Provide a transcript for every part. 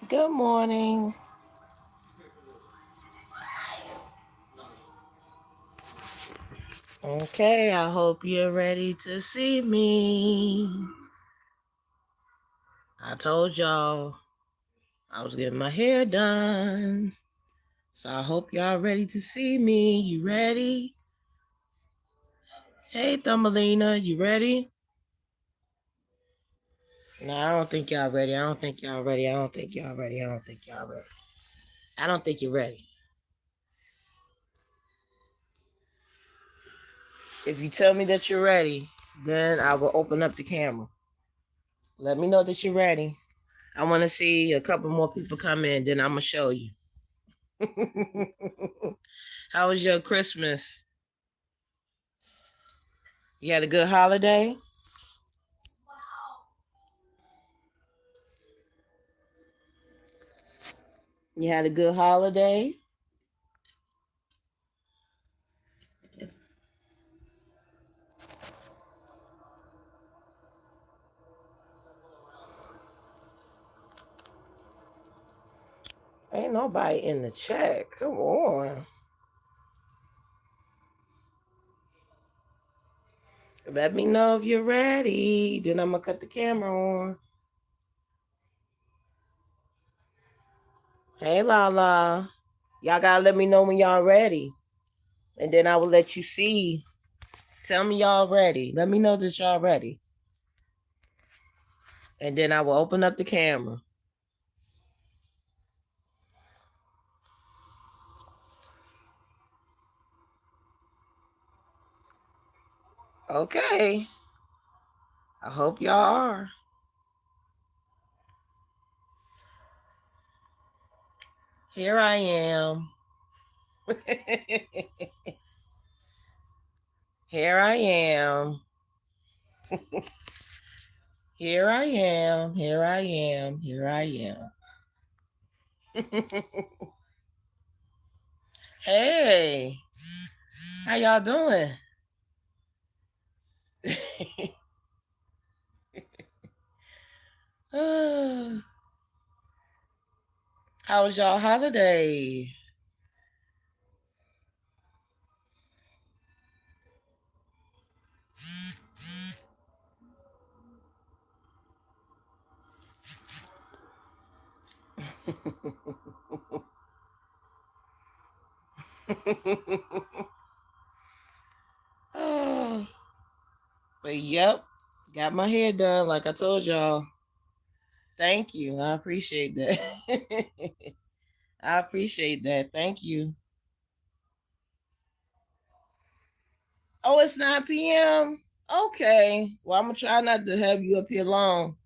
Good morning. Okay, I hope you're ready to see me. I told y'all I was getting my hair done. So I hope y'all ready to see me. You ready? Hey, Thumbelina, you ready? No, I don't think y'all ready. I don't think y'all ready. I don't think y'all ready. I don't think y'all ready. I don't think you're ready. If you tell me that you're ready, then I will open up the camera. Let me know that you're ready. I want to see a couple more people come in, then I'm going to show you. How was your Christmas? You had a good holiday? You had a good holiday? Ain't nobody in the chat. Come on. Let me know if you're ready. Then I'm going to cut the camera on. Hey, Lala. Y'all got to let me know when y'all ready. And then I will let you see. Tell me y'all ready. Let me know that y'all ready. And then I will open up the camera. Okay. I hope y'all are. Here I am. Here I am. Here I am. Here I am. Here I am. Hey, how y'all doing? How was y'all holiday? Oh, but yep, got my hair done like I told y'all. Thank you. I appreciate that. I appreciate that. Thank you. Oh, it's 9 p.m. Okay. Well, I'm gonna try not to have you up here long.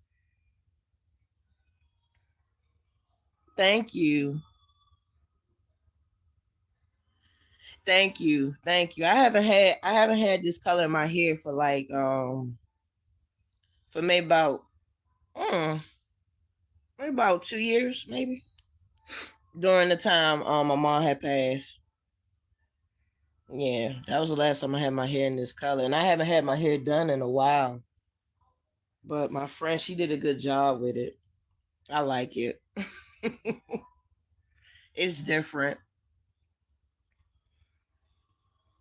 Thank you. Thank you. Thank you. I haven't had this color in my hair for like for mm, maybe about 2 years, maybe. During the time my mom had passed. Yeah, that was the last time I had my hair in this color. And I haven't had my hair done in a while. But my friend, she did a good job with it. I like it. It's different.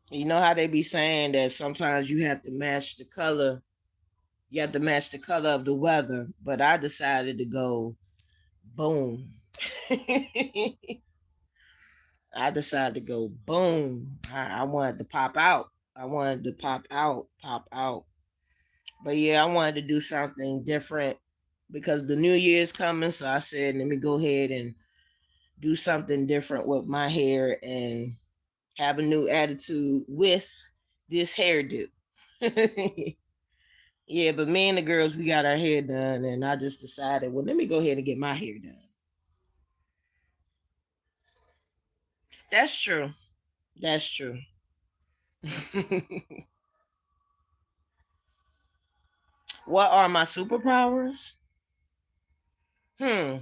You know how they be saying that sometimes you have to match the color. You have to match the color of the weather. But I decided to go boom. I decided to go boom. I wanted to pop out. I wanted to pop out, pop out. But yeah, I wanted to do something different because the new year is coming. So I said, let me go ahead and do something different with my hair and have a new attitude with this hairdo. Yeah, but me and the girls, we got our hair done, and I just decided, well, let me go ahead and get my hair done. That's true. That's true. What are my superpowers? Hmm.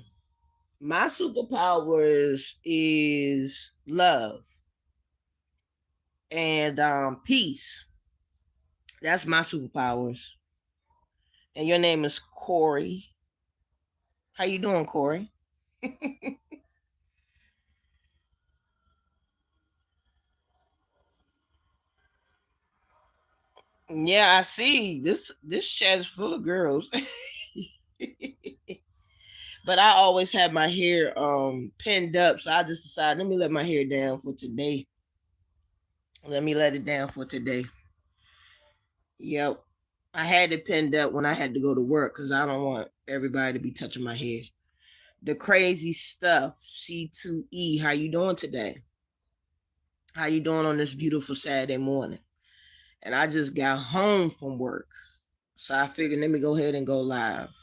My superpowers is love and peace. That's my superpowers. And your name is Corey. How you doing, Corey? Yeah, I see. This chat is full of girls. But I always have my hair pinned up, so I just decided let me let my hair down for today. Let me let it down for today. Yep. I had it pinned up when I had to go to work because I don't want everybody to be touching my hair. The crazy stuff. C2E. How you doing today? How you doing on this beautiful Saturday morning? And I just got home from work. So I figured let me go ahead and go live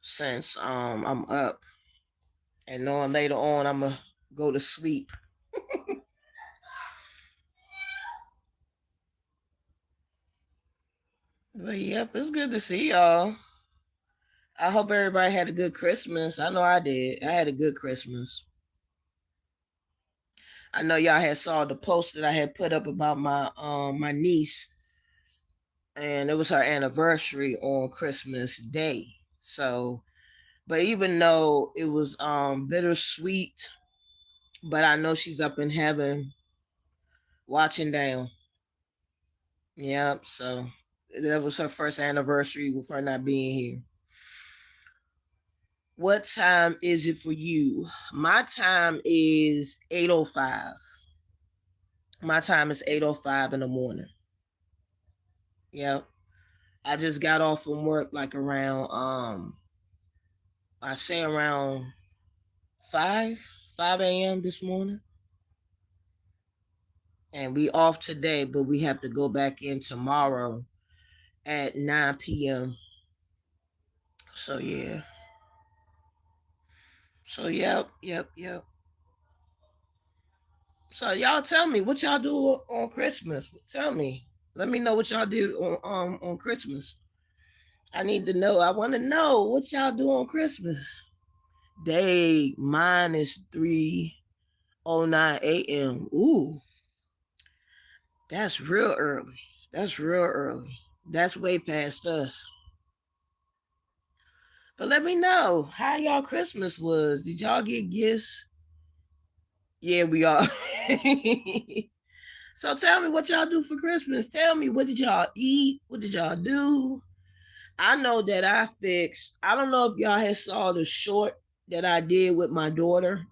since I'm up and knowing later on I'm gonna go to sleep. But yep, it's good to see y'all. I hope everybody had a good Christmas. I know I did. I had a good Christmas. I know y'all had saw the post that I had put up about my niece, and it was her anniversary on Christmas Day. So, but even though it was bittersweet, but I know she's up in heaven watching down. Yep. So that was her first anniversary with her not being here. What time is it for you? My time is 8:05. My time is 8:05 in the morning. Yep. I just got off from work like around I say around 5 a.m. this morning. And we off today, but we have to go back in tomorrow at 9 p.m. So yeah. So yep. So y'all tell me what y'all do on Christmas. Tell me. Let me know what y'all do on Christmas. I need to know. I want to know what y'all do on Christmas. Day mine is 3:09 a.m. Ooh, that's real early. That's real early. That's way past us. But let me know how y'all Christmas was. Did y'all get gifts? Yeah, we are. So tell me what y'all do for Christmas. Tell me what did y'all eat? What did y'all do? I know that I fixed. I don't know if y'all had saw the short that I did with my daughter.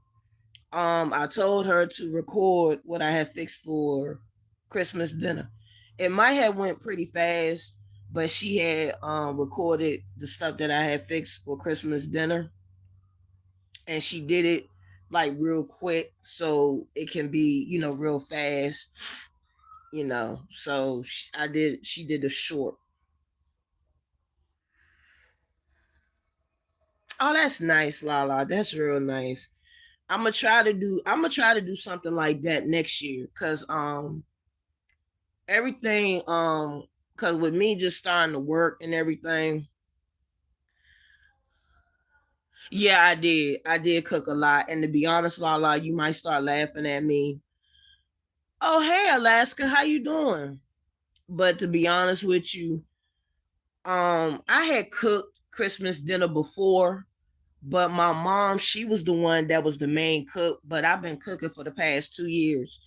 I told her to record what I had fixed for Christmas dinner. It might have went pretty fast, but she had recorded the stuff that I had fixed for Christmas dinner, and she did it like real quick, so it can be real fast. So I did. She did a short. Oh, that's nice, Lala. That's real nice. I'm gonna try to do something like that next year cuz everything cuz with me just starting to work and everything. Yeah, I did. I did cook a lot, and to be honest, Lala, you might start laughing at me. Oh, hey Alaska, how you doing? But to be honest with you, I had cooked Christmas dinner before, but my mom, she was the one that was the main cook, but I've been cooking for the past 2 years.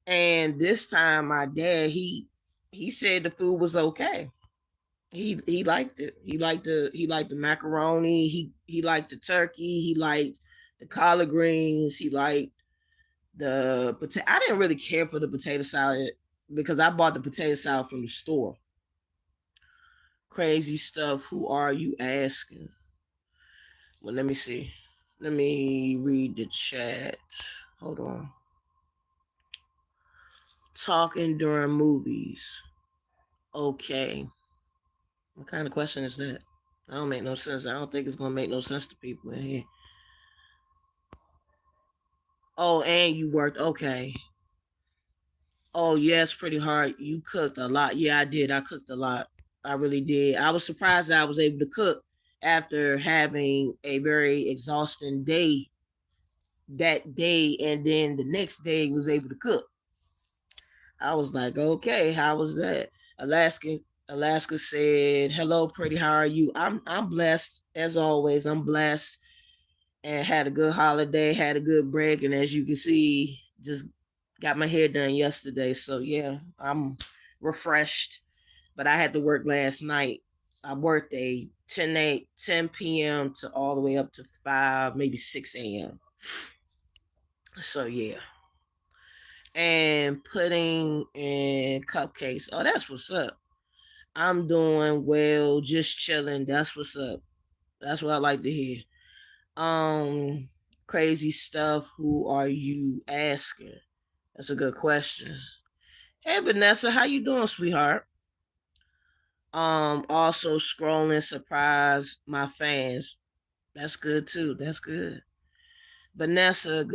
And this time my dad, he said the food was okay. He liked it. He liked the macaroni, he liked the turkey, he liked the collard greens, he liked the potato. I didn't really care for the potato salad because I bought the potato salad from the store. Crazy stuff. Who are you asking? Well, let me see. Let me read the chat. Hold on. Talking during movies. Okay. What kind of question is that? That don't make no sense. I don't think it's gonna make no sense to people in here. Oh, and you worked. Okay. Oh, yeah, it's pretty hard. You cooked a lot. Yeah, I did. I cooked a lot. I really did. I was surprised that I was able to cook after having a very exhausting day that day, and then the next day was able to cook. I was like, okay, how was that? Alaska said, "Hello, pretty. How are you? I'm blessed as always. I'm blessed. and had a good holiday, had a good break, and as you can see, just got my hair done yesterday. So yeah, I'm refreshed. But I had to work last night. I worked a 10 p.m. to all the way up to 5, maybe 6 a.m. So yeah. And pudding and cupcakes. Oh, that's what's up. I'm doing well, just chilling. That's what's up. That's what I like to hear. Um, Crazy stuff. Who are you asking? That's a good question. Hey Vanessa, how you doing, sweetheart? Also scrolling, surprise my fans. That's good too. That's good. Vanessa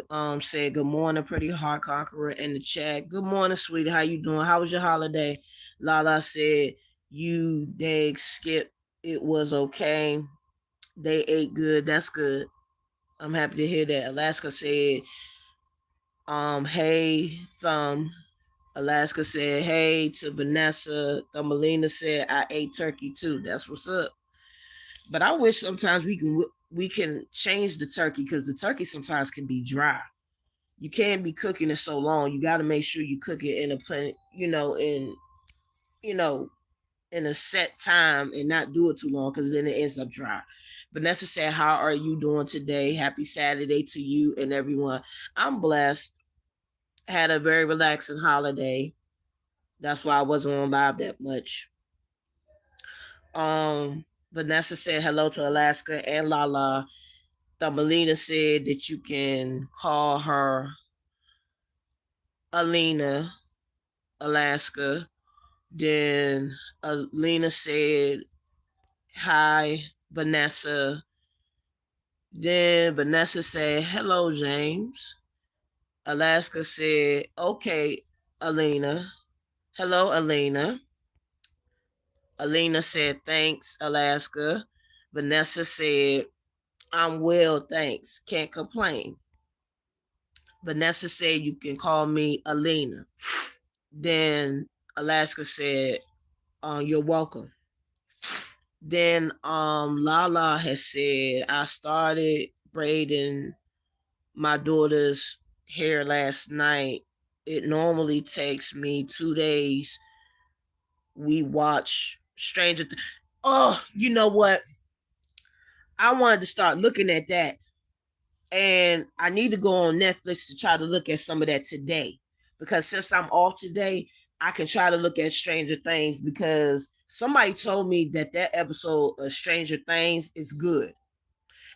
said good morning, pretty heart conqueror in the chat. Good morning, sweetie. How you doing? How was your holiday? Lala said you they skip. It was okay. They ate good. That's good. I'm happy to hear that. Alaska said, hey, Alaska said, hey to Vanessa. Thumbelina said, I ate turkey too. That's what's up. But I wish sometimes we can change the turkey because the turkey sometimes can be dry. You can't be cooking it so long. You got to make sure you cook it in a plenty, you know, in a set time and not do it too long because then it ends up dry. Vanessa said, how are you doing today? Happy Saturday to you and everyone. I'm blessed. Had a very relaxing holiday. That's why I wasn't on live that much. Vanessa said hello to Alaska and Lala. Thumbelina said that you can call her Alina, Alaska. Then Alina said, hi, Vanessa. Then Vanessa said, hello, James. Alaska said, okay, Alina. Hello, Alina. Alina said, thanks, Alaska. Vanessa said, I'm well, thanks. Can't complain. Vanessa said, you can call me Alina. Then Alaska said, you're welcome. Then Lala has said, I started braiding my daughter's hair last night. It normally takes me 2 days. We watch Oh, you know what? I wanted to start looking at that. And I need to go on Netflix to try to look at some of that today. Because since I'm off today, I can try to look at Stranger Things because somebody told me that that episode of Stranger Things is good.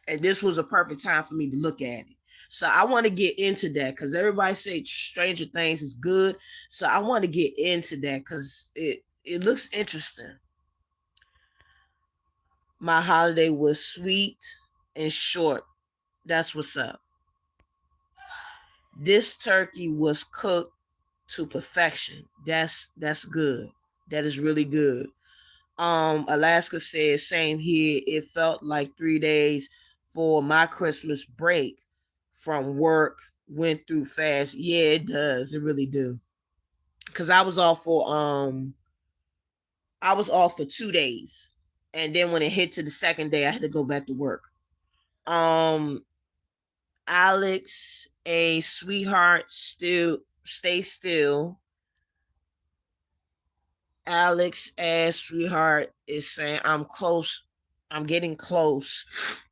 And this was a perfect time for me to look at it. So I want to get into that because everybody say Stranger Things is good. So I want to get into that because it looks interesting. My holiday was sweet and short. That's what's up. This turkey was cooked to perfection. That's good. That is really good. Alaska said same here. It felt like 3 days for my Christmas break from work went through fast. Yeah, it does. It really do. Cause I was off for 2 days. And then when it hit to the second day, I had to go back to work. Um Alex, a sweetheart, still stay still. Alex, as sweetheart, is saying, I'm close. I'm getting close.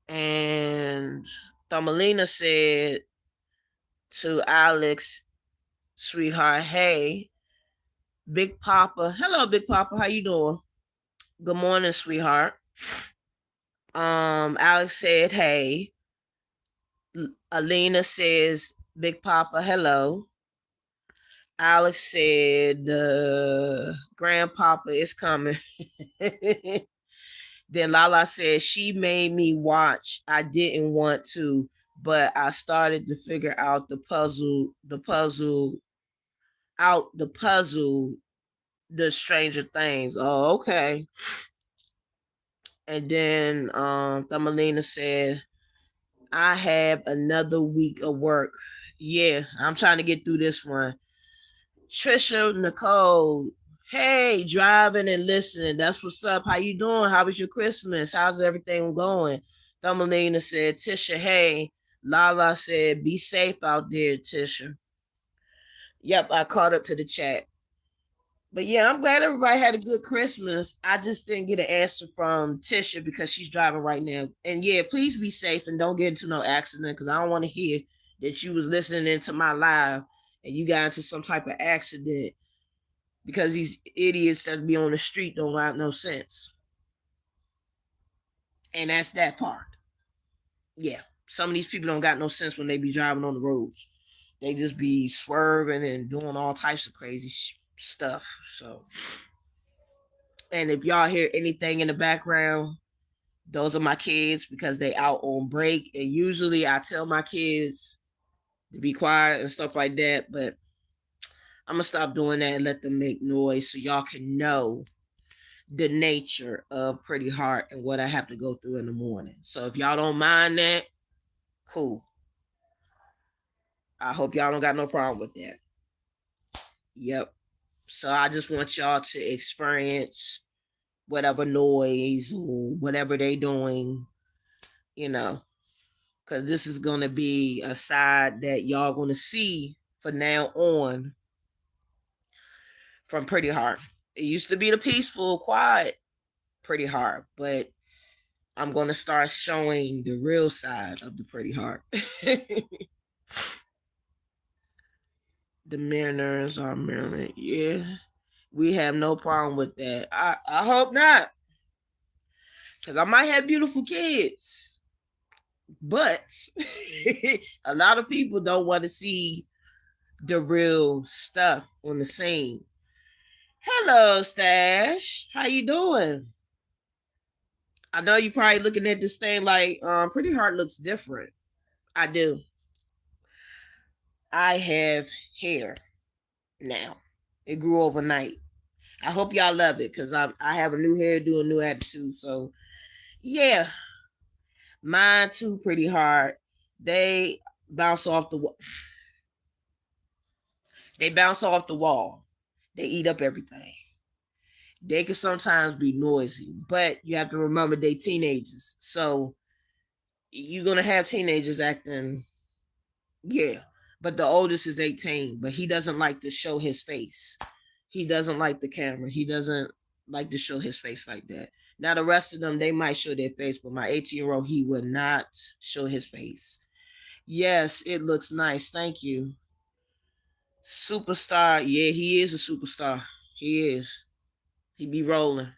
And Thumbelina said to Alex, sweetheart, hey, Big Papa. Hello, Big Papa. How you doing? Good morning, sweetheart. Alex said, hey. Alina says, Big Papa, hello. Alex said, Grandpapa is coming. Then Lala said, she made me watch. I didn't want to, but I started to figure out the puzzle, the Stranger Things. Oh, okay. And then Thumbelina said, I have another week of work. Yeah, I'm trying to get through this one. Trisha Nicole, hey, driving and listening. That's what's up. How you doing? How was your Christmas? How's everything going? Thumbelina said, Tisha, hey. Lala said, be safe out there, Tisha. Yep, I caught up to the chat. But yeah, I'm glad everybody had a good Christmas. I just didn't get an answer from Tisha because she's driving right now. And yeah, please be safe and don't get into no accident because I don't want to hear that you was listening into my live and you got into some type of accident because these idiots that be on the street don't have no sense. And that's that part. Yeah, some of these people don't got no sense when they be driving on the roads. They just be swerving and doing all types of crazy stuff. So, and if y'all hear anything in the background, those are my kids because they out on break. And usually I tell my kids to be quiet and stuff like that, but I'm gonna stop doing that and let them make noise so y'all can know the nature of Pretty Heart and what I have to go through in the morning. So if y'all don't mind that, cool. I hope y'all don't got no problem with that. Yep. So I just want y'all to experience whatever noise or whatever they doing, you know, because this is going to be a side that y'all going to see for now on from Pretty Heart. It used to be the peaceful, quiet Pretty Heart, but I'm going to start showing the real side of the Pretty Heart. The Mariners are Maryland. Yeah, we have no problem with that. I hope not, because I might have beautiful kids, but a lot of people don't want to see the real stuff on the scene. Hello, Stash. How you doing? I know you probably looking at this thing like Pretty Heart looks different. I do. I have hair now. It grew overnight. I hope y'all love it because I have a new hairdo, a new attitude. So yeah, mine too. Pretty Hard. They bounce off the they bounce off the wall. They eat up everything. They can sometimes be noisy, but you have to remember they teenagers. So you're gonna have teenagers acting, yeah. But the oldest is 18, but he doesn't like to show his face. He doesn't like the camera. He doesn't like to show his face like that. Now the rest of them, they might show their face, but my 18-year-old, he would not show his face. Yes, it looks nice. Thank you. Superstar. Yeah, he is a superstar. He is. He be rolling.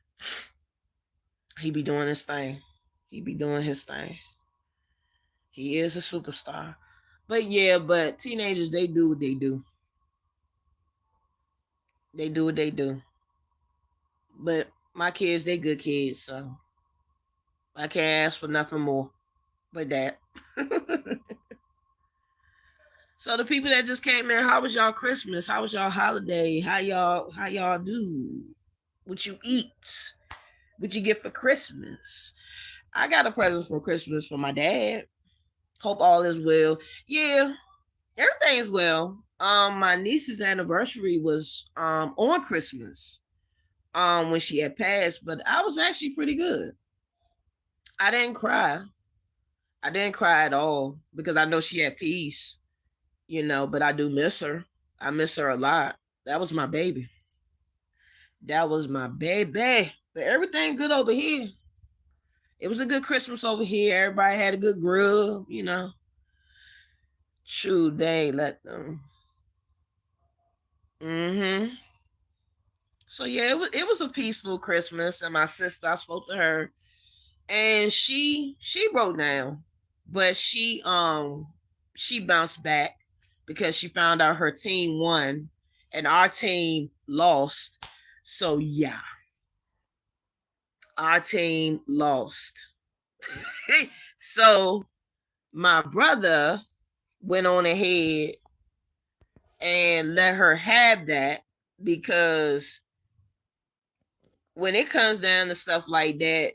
He be doing his thing. He be doing his thing. He is a superstar. But yeah, but teenagers, they do what they do. They do what they do. But my kids, they good kids, so I can't ask for nothing more but that. So the people that just came in, how was y'all Christmas? How was y'all holiday? How y'all do? What you eat? What you get for Christmas? I got a present for Christmas for my dad. Hope all is well. Yeah, everything is well. My niece's anniversary was on Christmas. When she had passed, but I was actually pretty good. I didn't cry. I didn't cry at all because I know she had peace, but I do miss her. I miss her a lot. That was my baby. That was my baby. But everything good over here. It was a good Christmas over here. Everybody had a good grill. True, they let them. Mm-hmm. So yeah, it was a peaceful Christmas, and my sister, I spoke to her, and she broke down, but she bounced back because she found out her team won and our team lost. So yeah, our team lost. So my brother went on ahead and let her have that because when it comes down to stuff like that,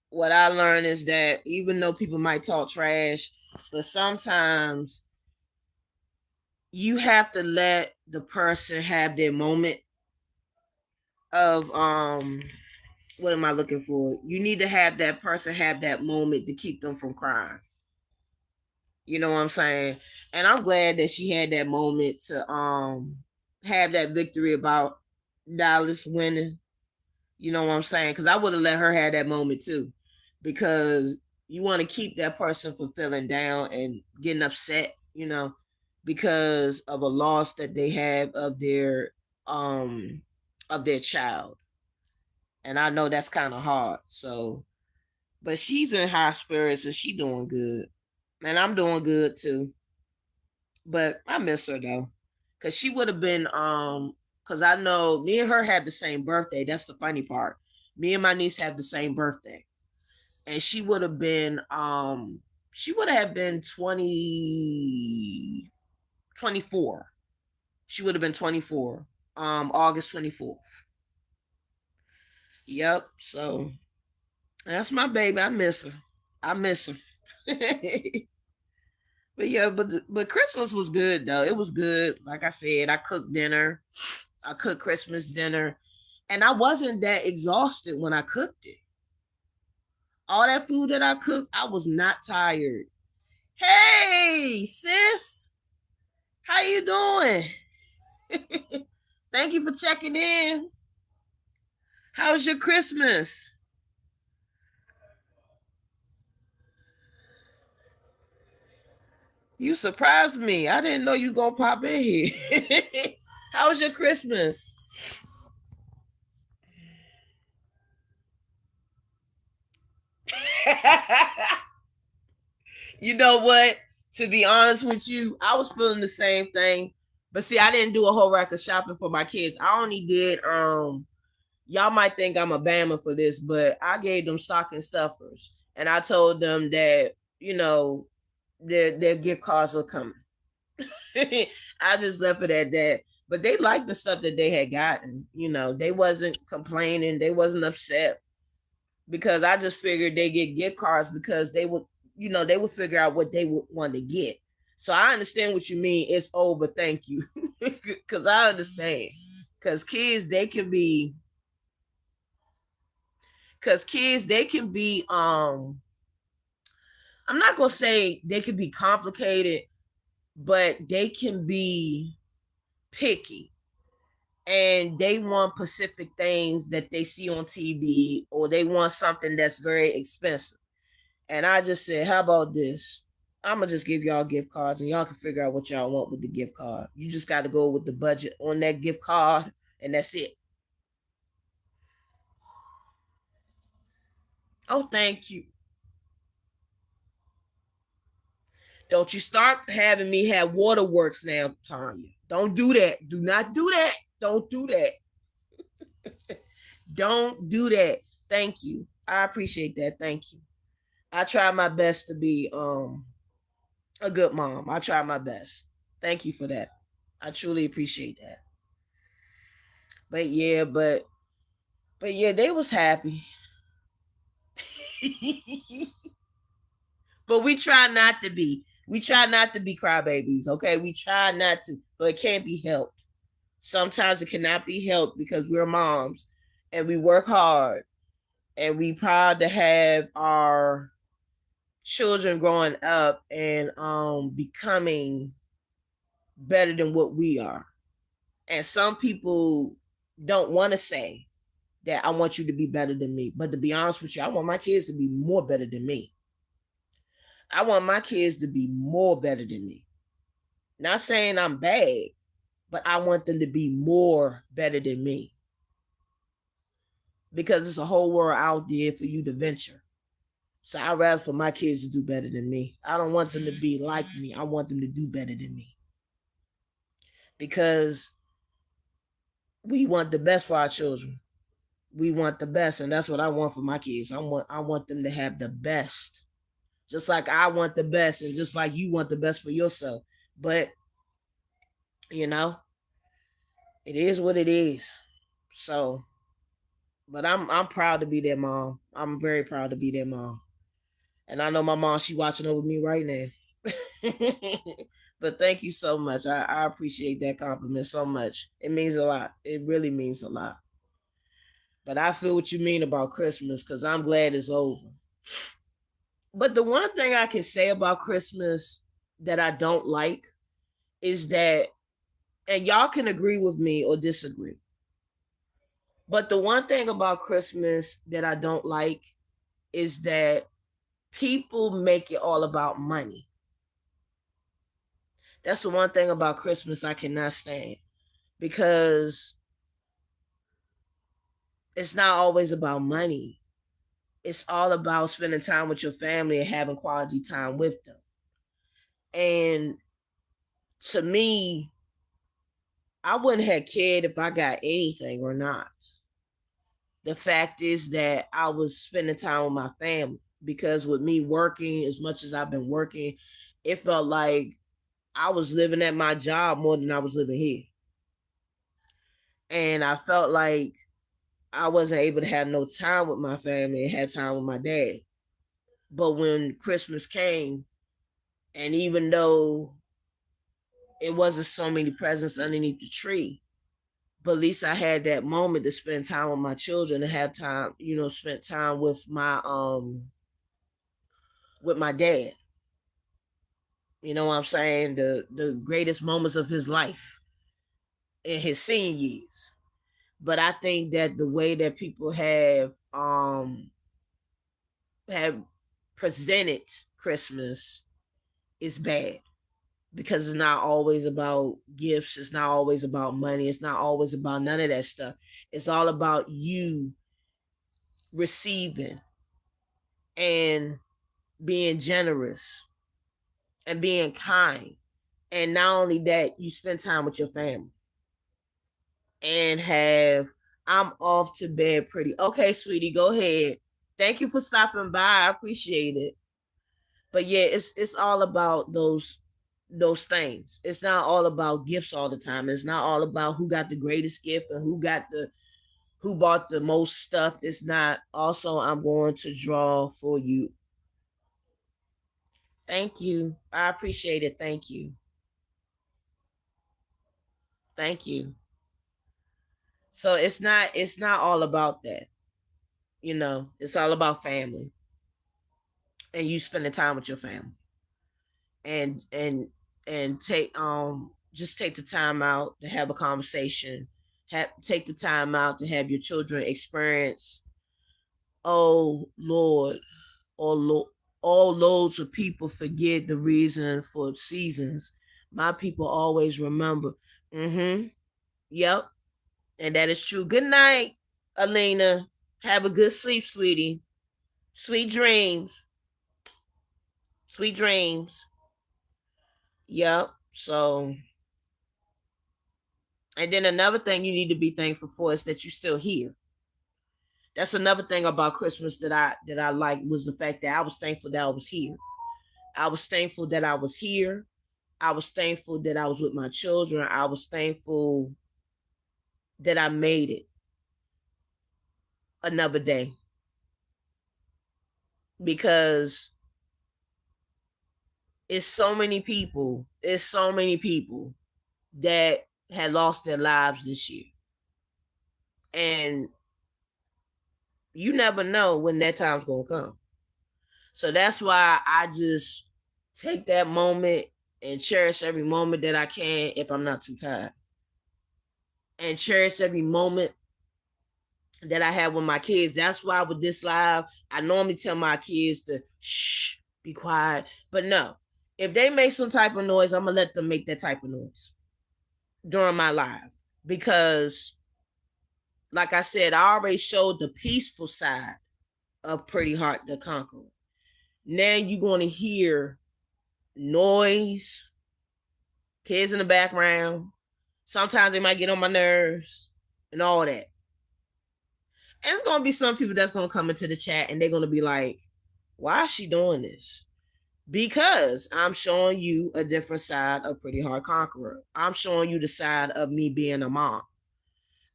what I learned is that even though people might talk trash, but sometimes you have to let the person have their moment of what am I looking for? You need to have that person have that moment to keep them from crying. You know what I'm saying? And I'm glad that she had that moment to have that victory about Dallas winning. You know what I'm saying? Because I would have let her have that moment too. Because you want to keep that person from feeling down and getting upset, you know, because of a loss that they have of their child. And I know that's kind of hard. So, but she's in high spirits and she doing good. And I'm doing good too. But I miss her though. Cause she would have been cause I know me and her had the same birthday. That's the funny part. Me and my niece have the same birthday. And she would have been 24. She would have been 24. August 24th. Yep. So that's my baby. I miss her. I miss her. But yeah, but Christmas was good though. It was good. Like I said, I cooked dinner. I cooked Christmas dinner, and I wasn't that exhausted when I cooked it. All that food that I cooked, I was not tired. Hey, sis, how you doing? Thank you for checking in. How was your Christmas? You surprised me. I didn't know you gonna pop in here. How was your Christmas? You know what? To be honest with you, I was feeling the same thing. But see, I didn't do a whole rack of shopping for my kids. I only did y'all might think I'm a bammer for this, but I gave them stocking stuffers. And I told them that, you know, their gift cards are coming. I just left it at that. But they liked the stuff that they had gotten. You know, they wasn't complaining, they wasn't upset because I just figured they get gift cards because they would, you know, they would figure out what they would want to get. So I understand what you mean. It's over. Thank you, because I understand. Because kids, they can be. Because kids, they can be. I'm not gonna say they can be complicated, but they can be picky, and they want specific things that they see on TV, or they want something that's very expensive. And I just said, how about this? I'm gonna just give y'all gift cards and y'all can figure out what y'all want with the gift card. You just gotta go with the budget on that gift card and that's it. Oh, thank you. Don't you start having me have waterworks now, Tanya. Don't do that. Do not do that. Don't do that. Don't do that. Thank you. I appreciate that. Thank you. I try my best to be a good mom. I try my best. Thank you for that. I truly appreciate that. But yeah, they was happy. But we try not to be. We try not to be crybabies, okay? We try not to, but it can't be helped. Sometimes it cannot be helped because we're moms and we work hard and we proud to have our children growing up and becoming better than what we are. And some people don't want to say that I want you to be better than me. But to be honest with you, I want my kids to be more better than me. I want my kids to be more better than me. Not saying I'm bad, but I want them to be more better than me because there's a whole world out there for you to venture. So I'd rather for my kids to do better than me. I don't want them to be like me. I want them to do better than me because we want the best for our children. We want the best, and that's what I want for my kids. I want them to have the best, just like I want the best, and just like you want the best for yourself. But you know, it is what it is. So, but I'm proud to be their mom. I'm very proud to be their mom, and I know my mom. She watching over me right now. But thank you so much. I appreciate that compliment so much. It means a lot. It really means a lot. But I feel what you mean about Christmas because I'm glad it's over. But the one thing I can say about Christmas that I don't like is that, and y'all can agree with me or disagree, but the one thing about Christmas that I don't like is that people make it all about money. That's the one thing about Christmas I cannot stand, because it's not always about money. It's all about spending time with your family and having quality time with them. And to me, I wouldn't have cared if I got anything or not. The fact is that I was spending time with my family, because with me working as much as I've been working, it felt like I was living at my job more than I was living here. And I felt like I wasn't able to have no time with my family and have time with my dad. But when Christmas came, and even though it wasn't so many presents underneath the tree, but at least I had that moment to spend time with my children and have time, spend time with my dad. You know what I'm saying? The greatest moments of his life in his senior years. But I think that the way that people have presented Christmas is bad, because it's not always about gifts, it's not always about money, it's not always about none of that stuff. It's all about you receiving and being generous and being kind. And not only that, you spend time with your family and have I'm off to bed pretty. Okay, sweetie, go ahead. Thank you for stopping by. I appreciate it. But yeah, it's all about those things. It's not all about gifts all the time. It's not all about who got the greatest gift and who bought the most stuff. It's not. Also, I'm going to draw for you. Thank you. I appreciate it. Thank you. Thank you. So it's not all about that. It's all about family and you spending time with your family. And just take the time out to have a conversation. Take the time out to have your children experience. Oh Lord, oh Lord, all loads of people forget the reason for seasons. My people always remember. Mm-hmm. Yep. And that is true. Good night, Alina. Have a good sleep, sweetie. Sweet dreams. Sweet dreams. Yep. So, and then another thing you need to be thankful for is that you're still here. That's another thing about Christmas that I like, was the fact that I was thankful that I was here. I was thankful that I was here. I was thankful that I was with my children. I was thankful that I made it another day, because it's so many people that had lost their lives this year. And you never know when that time's gonna come. So that's why I just take that moment and cherish every moment that I can if I'm not too tired. And cherish every moment that I have with my kids. That's why with this live, I normally tell my kids to shh, be quiet. But no, if they make some type of noise, I'm gonna let them make that type of noise during my live. Because like I said, I already showed the peaceful side of Pretty Heart the Conqueror. Now you're gonna hear noise, kids in the background. Sometimes they might get on my nerves and all that. And it's gonna be some people that's gonna come into the chat and they're gonna be like, why is she doing this? Because I'm showing you a different side of Pretty Heart Conqueror. I'm showing you the side of me being a mom.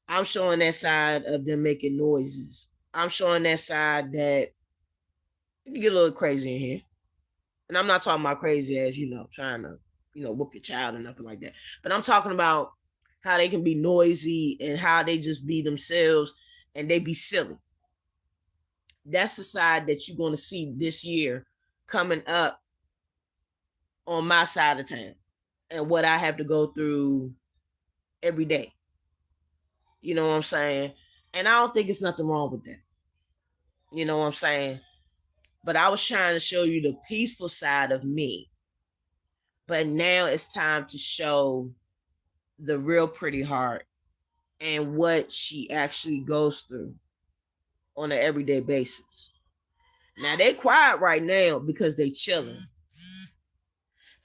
I'm showing that side of them making noises. I'm showing that side that you get a little crazy in here. And I'm not talking about crazy as, trying to, whoop your child or nothing like that. But I'm talking about how they can be noisy and how they just be themselves. and they be silly. That's the side that you're going to see this year coming up on my side of town, and what I have to go through every day. You know what I'm saying? And I don't think it's nothing wrong with that. You know what I'm saying? But I was trying to show you the peaceful side of me. But now it's time to show the real pretty heart and what she actually goes through on an everyday basis. Now they quiet right now because they chilling.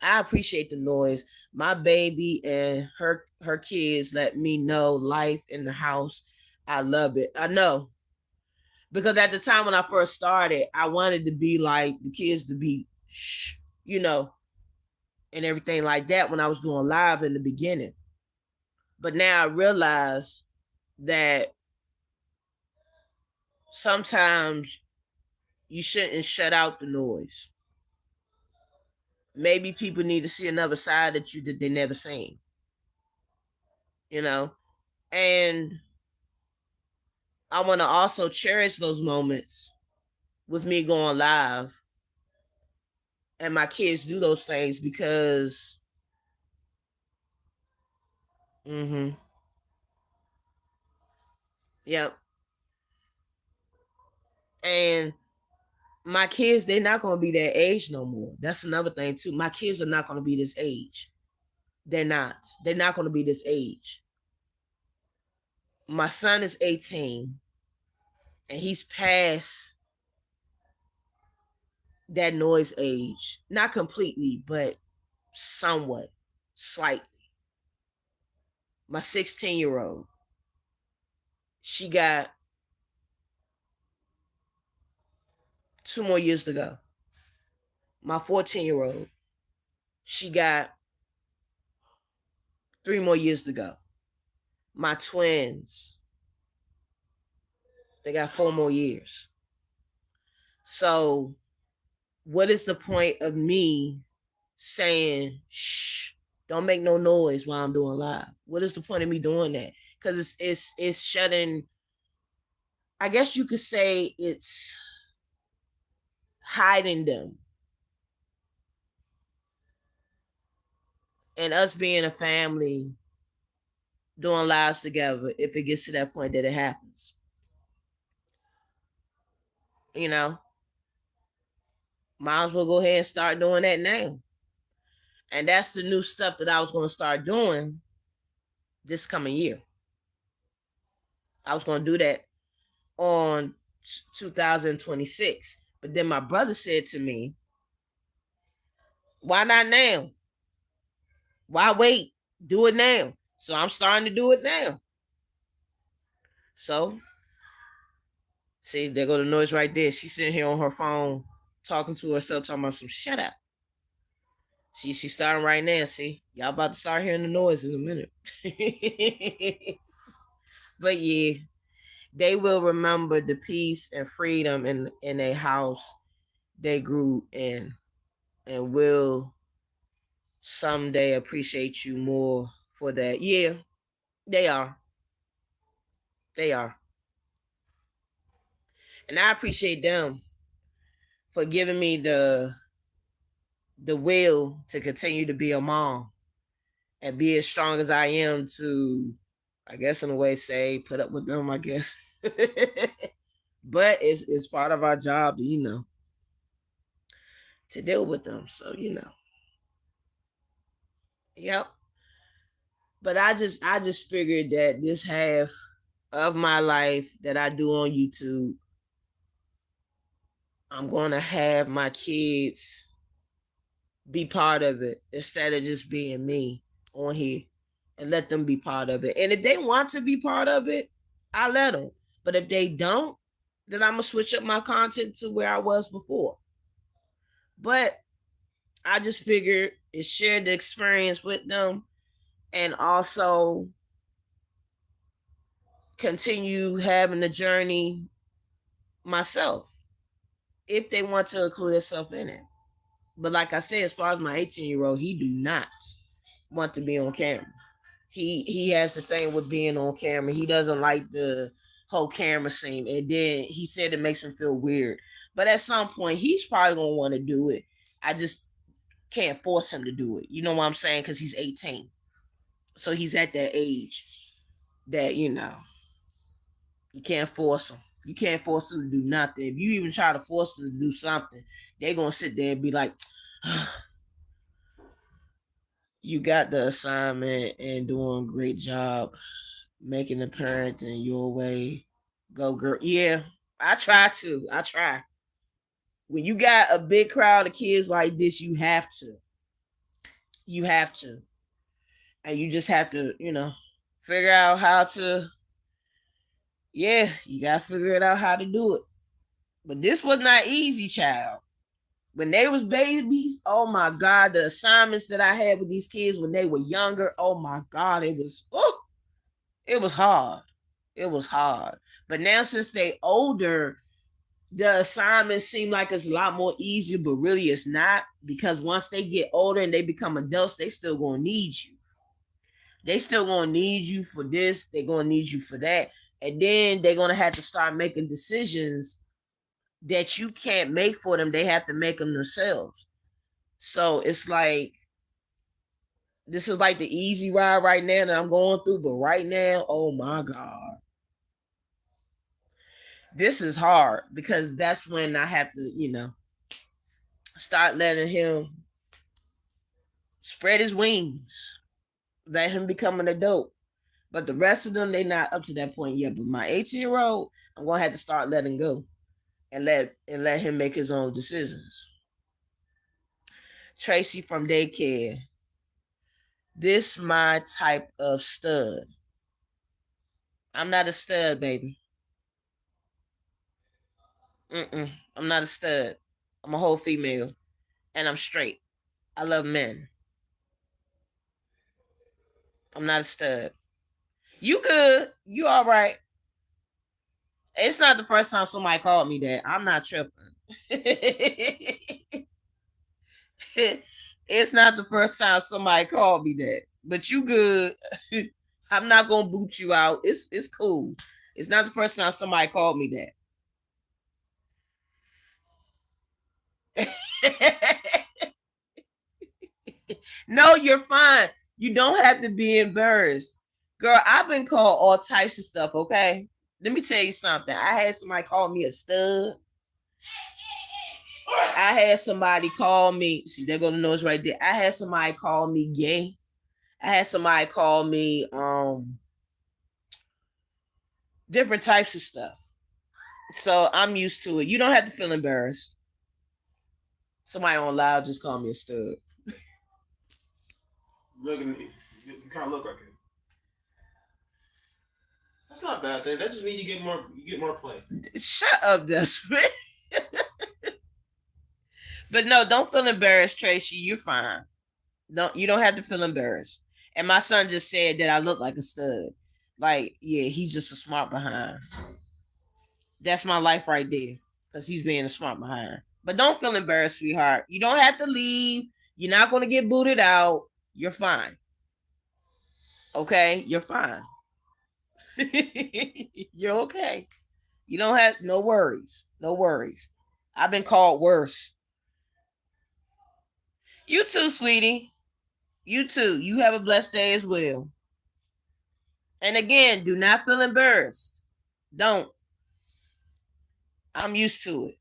I appreciate the noise. My baby and her kids let me know life in the house. I love it. I know. Because at the time when I first started, I wanted to be like the kids to be, you know, and everything like that when I was doing live in the beginning. But now I realize that sometimes you shouldn't shut out the noise. Maybe people need to see another side of you that they never seen. You know? And I want to also cherish those moments with me going live and my kids do those things because yep. And my kids, they're not going to be that age no more. That's another thing too. My kids are not going to be this age. They're not. They're not going to be this age. My son is 18 and he's past that noise age. Not completely, but somewhat, slightly. My 16-year-old, she got 2 more years to go. My 14-year-old, she got 3 more years to go. My twins, they got 4 more years. So, what is the point of me saying, shh, don't make no noise while I'm doing live? What is the point of me doing that? Because it's shutting, I guess you could say it's hiding them. And us being a family doing lives together if it gets to that point that it happens. You know? Might as well go ahead and start doing that now. And that's the new stuff that I was going to start doing this coming year. I was going to do that on 2026. But then my brother said to me, why not now? Why wait? Do it now. So I'm starting to do it now. So, see, there go the noise right there. She's sitting here on her phone talking to herself, talking about some shut up. She's starting right now. See, y'all about to start hearing the noise in a minute. But yeah, they will remember the peace and freedom in a house they grew in, and will someday appreciate you more for that. Yeah, they are. They are. And I appreciate them for giving me the will to continue to be a mom and be as strong as I am to, I guess in a way, say put up with them, I guess. But it's part of our job to, to deal with them. So, Yep. But I just figured that this half of my life that I do on YouTube, I'm gonna have my kids be part of it instead of just being me on here, and let them be part of it. And if they want to be part of it, I let them. But if they don't, then I'm gonna switch up my content to where I was before. But I just figured it shared the experience with them, and also continue having the journey myself if they want to include themselves in it. But like I said, as far as my 18-year-old, he do not want to be on camera. He has the thing with being on camera. He doesn't like whole camera scene, and then he said it makes him feel weird. But at some point, he's probably gonna want to do it. I just can't force him to do it. You know what I'm saying? Because he's 18, so he's at that age that you can't force them. You can't force them to do nothing. If you even try to force them to do something, they're gonna sit there and be like, "You got the assignment and doing a great job making the parenting your way. Go, girl." Yeah, I try to. I try. When you got a big crowd of kids like this, you have to. You have to, and you just have to, figure out how to. Yeah, you gotta figure it out how to do it. But this was not easy, child. When they was babies, oh my God, the assignments that I had with these kids when they were younger, oh my God, it was hard. It was hard. But now since they older, the assignments seem like it's a lot more easier, but really it's not, because once they get older and they become adults, they still gonna need you. They still gonna need you for this, they're gonna need you for that. And then they're gonna have to start making decisions that you can't make for them. They have to make them themselves. So it's like this is like the easy ride right now that I'm going through, but right now, oh my God, this is hard, because that's when I have to, start letting him spread his wings, let him become an adult. But the rest of them, they not up to that point yet. But my 18-year-old, I'm gonna have to start letting go and let him make his own decisions. Tracy from daycare. This my type of stud. I'm not a stud, baby. I'm not a stud. I'm a whole female, and I'm straight. I love men. I'm not a stud. You good? You all right? It's not the first time somebody called me that. I'm not tripping. It's not the first time somebody called me that. But you good. I'm not gonna boot you out. It's cool. It's not the first time somebody called me that. No, you're fine. You don't have to be embarrassed. Girl, I've been called all types of stuff, okay? Let me tell you something. I had somebody call me a stud. I had somebody call me, see, they're gonna know it's right there. I had somebody call me gay. I had somebody call me different types of stuff. So I'm used to it. You don't have to feel embarrassed. Somebody on loud just called me a stud. Looking, you kind of look like it. That's not a bad thing. That just means you get more play. Shut up, Desperate. But no, don't feel embarrassed, Tracy. You're fine. You don't have to feel embarrassed. And my son just said that I look like a stud. Like, yeah, he's just a smart behind. That's my life right there. Because he's being a smart behind. But don't feel embarrassed, sweetheart. You don't have to leave. You're not going to get booted out. You're fine. Okay? You're fine. You're okay. You don't have no worries. No worries. I've been called worse. You too, sweetie. You too. You have a blessed day as well. And again, do not feel embarrassed. Don't. I'm used to it.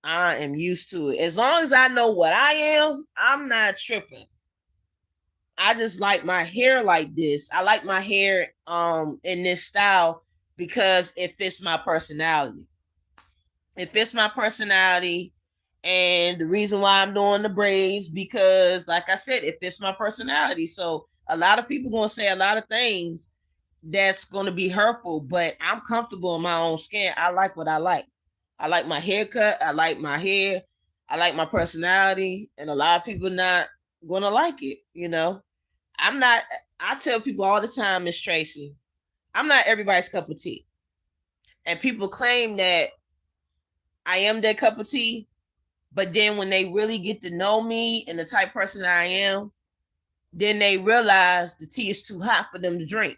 I am used to it. As long as I know what I am, I'm not tripping. I just like my hair like this. I like my hair in this style because it fits my personality. It fits my personality. And the reason why I'm doing the braids, because like I said, it fits my personality. So a lot of people gonna say a lot of things that's gonna be hurtful, but I'm comfortable in my own skin. I like what I like. I like my haircut. I like my hair. I like my personality. And a lot of people not gonna like it, I'm not, I tell people all the time, Miss Tracy, I'm not everybody's cup of tea. And people claim that I am their cup of tea, but then when they really get to know me and the type of person that I am, then they realize the tea is too hot for them to drink.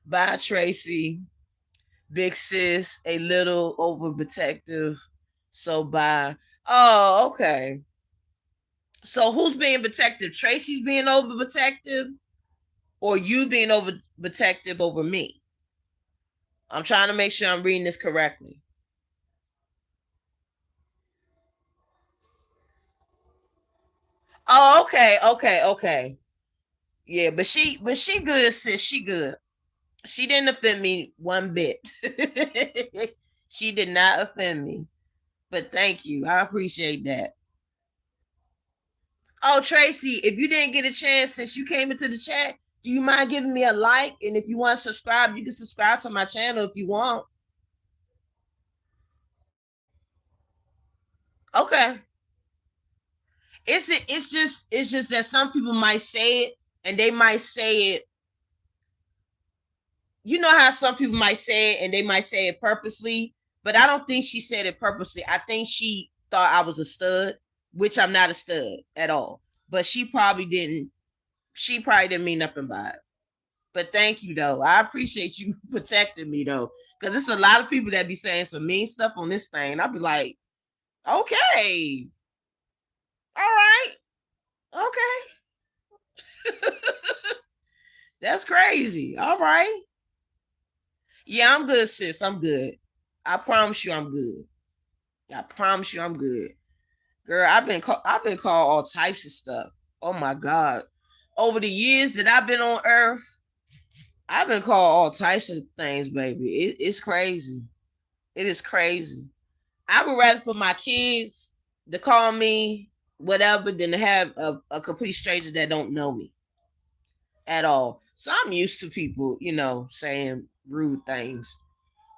Bye, Tracy. Big sis, a little overprotective. So bye. Oh, okay. So who's being protective? Tracy's being overprotective, or you being overprotective over me? I'm trying to make sure I'm reading this correctly. Oh, okay, okay, okay. Yeah, but she good, sis. She good. She didn't offend me one bit. She did not offend me. But thank you. I appreciate that. Oh, Tracy, if you didn't get a chance since you came into the chat, do you mind giving me a like? And if you want to subscribe, you can subscribe to my channel if you want. Okay. It's just that some people might say it and they might say it. You know how some people might say it and they might say it purposely, but I don't think she said it purposely. I think she thought I was a stud, which I'm not a stud at all. But she probably didn't mean nothing by it. But thank you though. I appreciate you protecting me though. Cause it's a lot of people that be saying some mean stuff on this thing. And I'll be like, okay, all right, okay. That's crazy. All right. Yeah, I'm good, sis. I'm good. I promise you I'm good. I promise you I'm good. Girl, I've been called all types of stuff. Oh my God. Over the years that I've been on Earth, I've been called all types of things, baby. It's crazy. It is crazy. I would rather for my kids to call me whatever than to have a complete stranger that don't know me at all. So I'm used to people, saying rude things,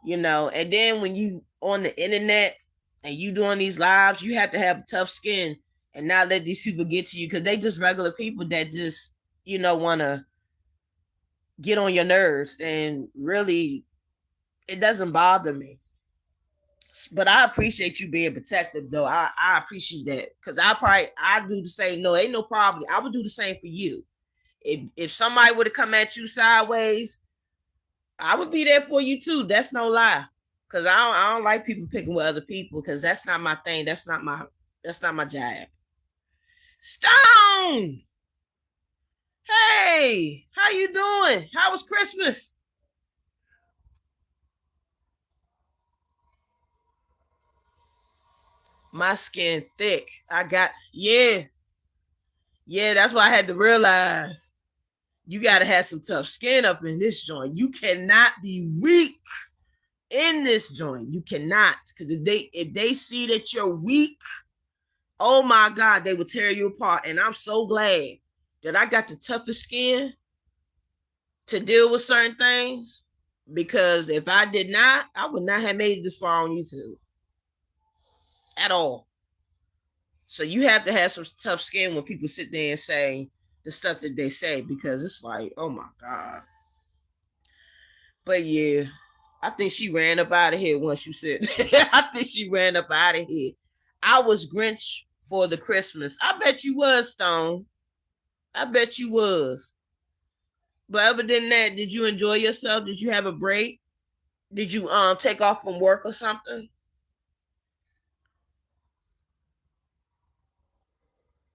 and then when you on the internet and you doing these lives, you have to have tough skin and not let these people get to you because they just regular people that just, want to get on your nerves. And really, it doesn't bother me. But I appreciate you being protective, though. I appreciate that because I do the same. No, ain't no problem. I would do the same for you. If somebody would have come at you sideways, I would be there for you too. That's no lie. Cause I don't like people picking with other people because that's not my thing. That's not my job. Stone. Hey, how you doing? How was Christmas? My skin thick. Yeah. That's what I had to realize. You gotta have some tough skin up in this joint. You cannot be weak in this joint. You cannot, because if they see that you're weak, oh my God, they will tear you apart. And I'm so glad that I got the toughest skin to deal with certain things. Because if I did not, I would not have made it this far on YouTube at all. So you have to have some tough skin when people sit there and say the stuff that they say because it's like, oh my God. But yeah, I think she ran up out of here once you said I think she ran up out of here. I was Grinch for the Christmas. I bet you was, Stone. I bet you was. But other than that, did you enjoy yourself? Did you have a break? Did you take off from work or something?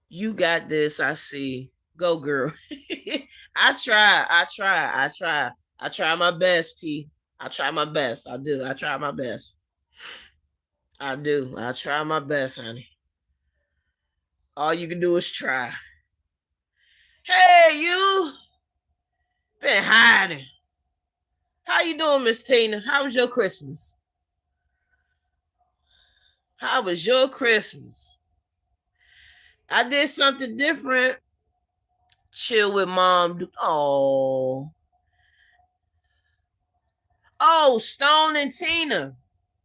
You got this, I see. Go girl. I try my best, T. I try my best. I do. I try my best. I do. I try my best, honey. All you can do is try. Hey, you been hiding. How you doing, Miss Tina? How was your Christmas? How was your Christmas? I did something different. Chill with mom. Oh, Stone and Tina.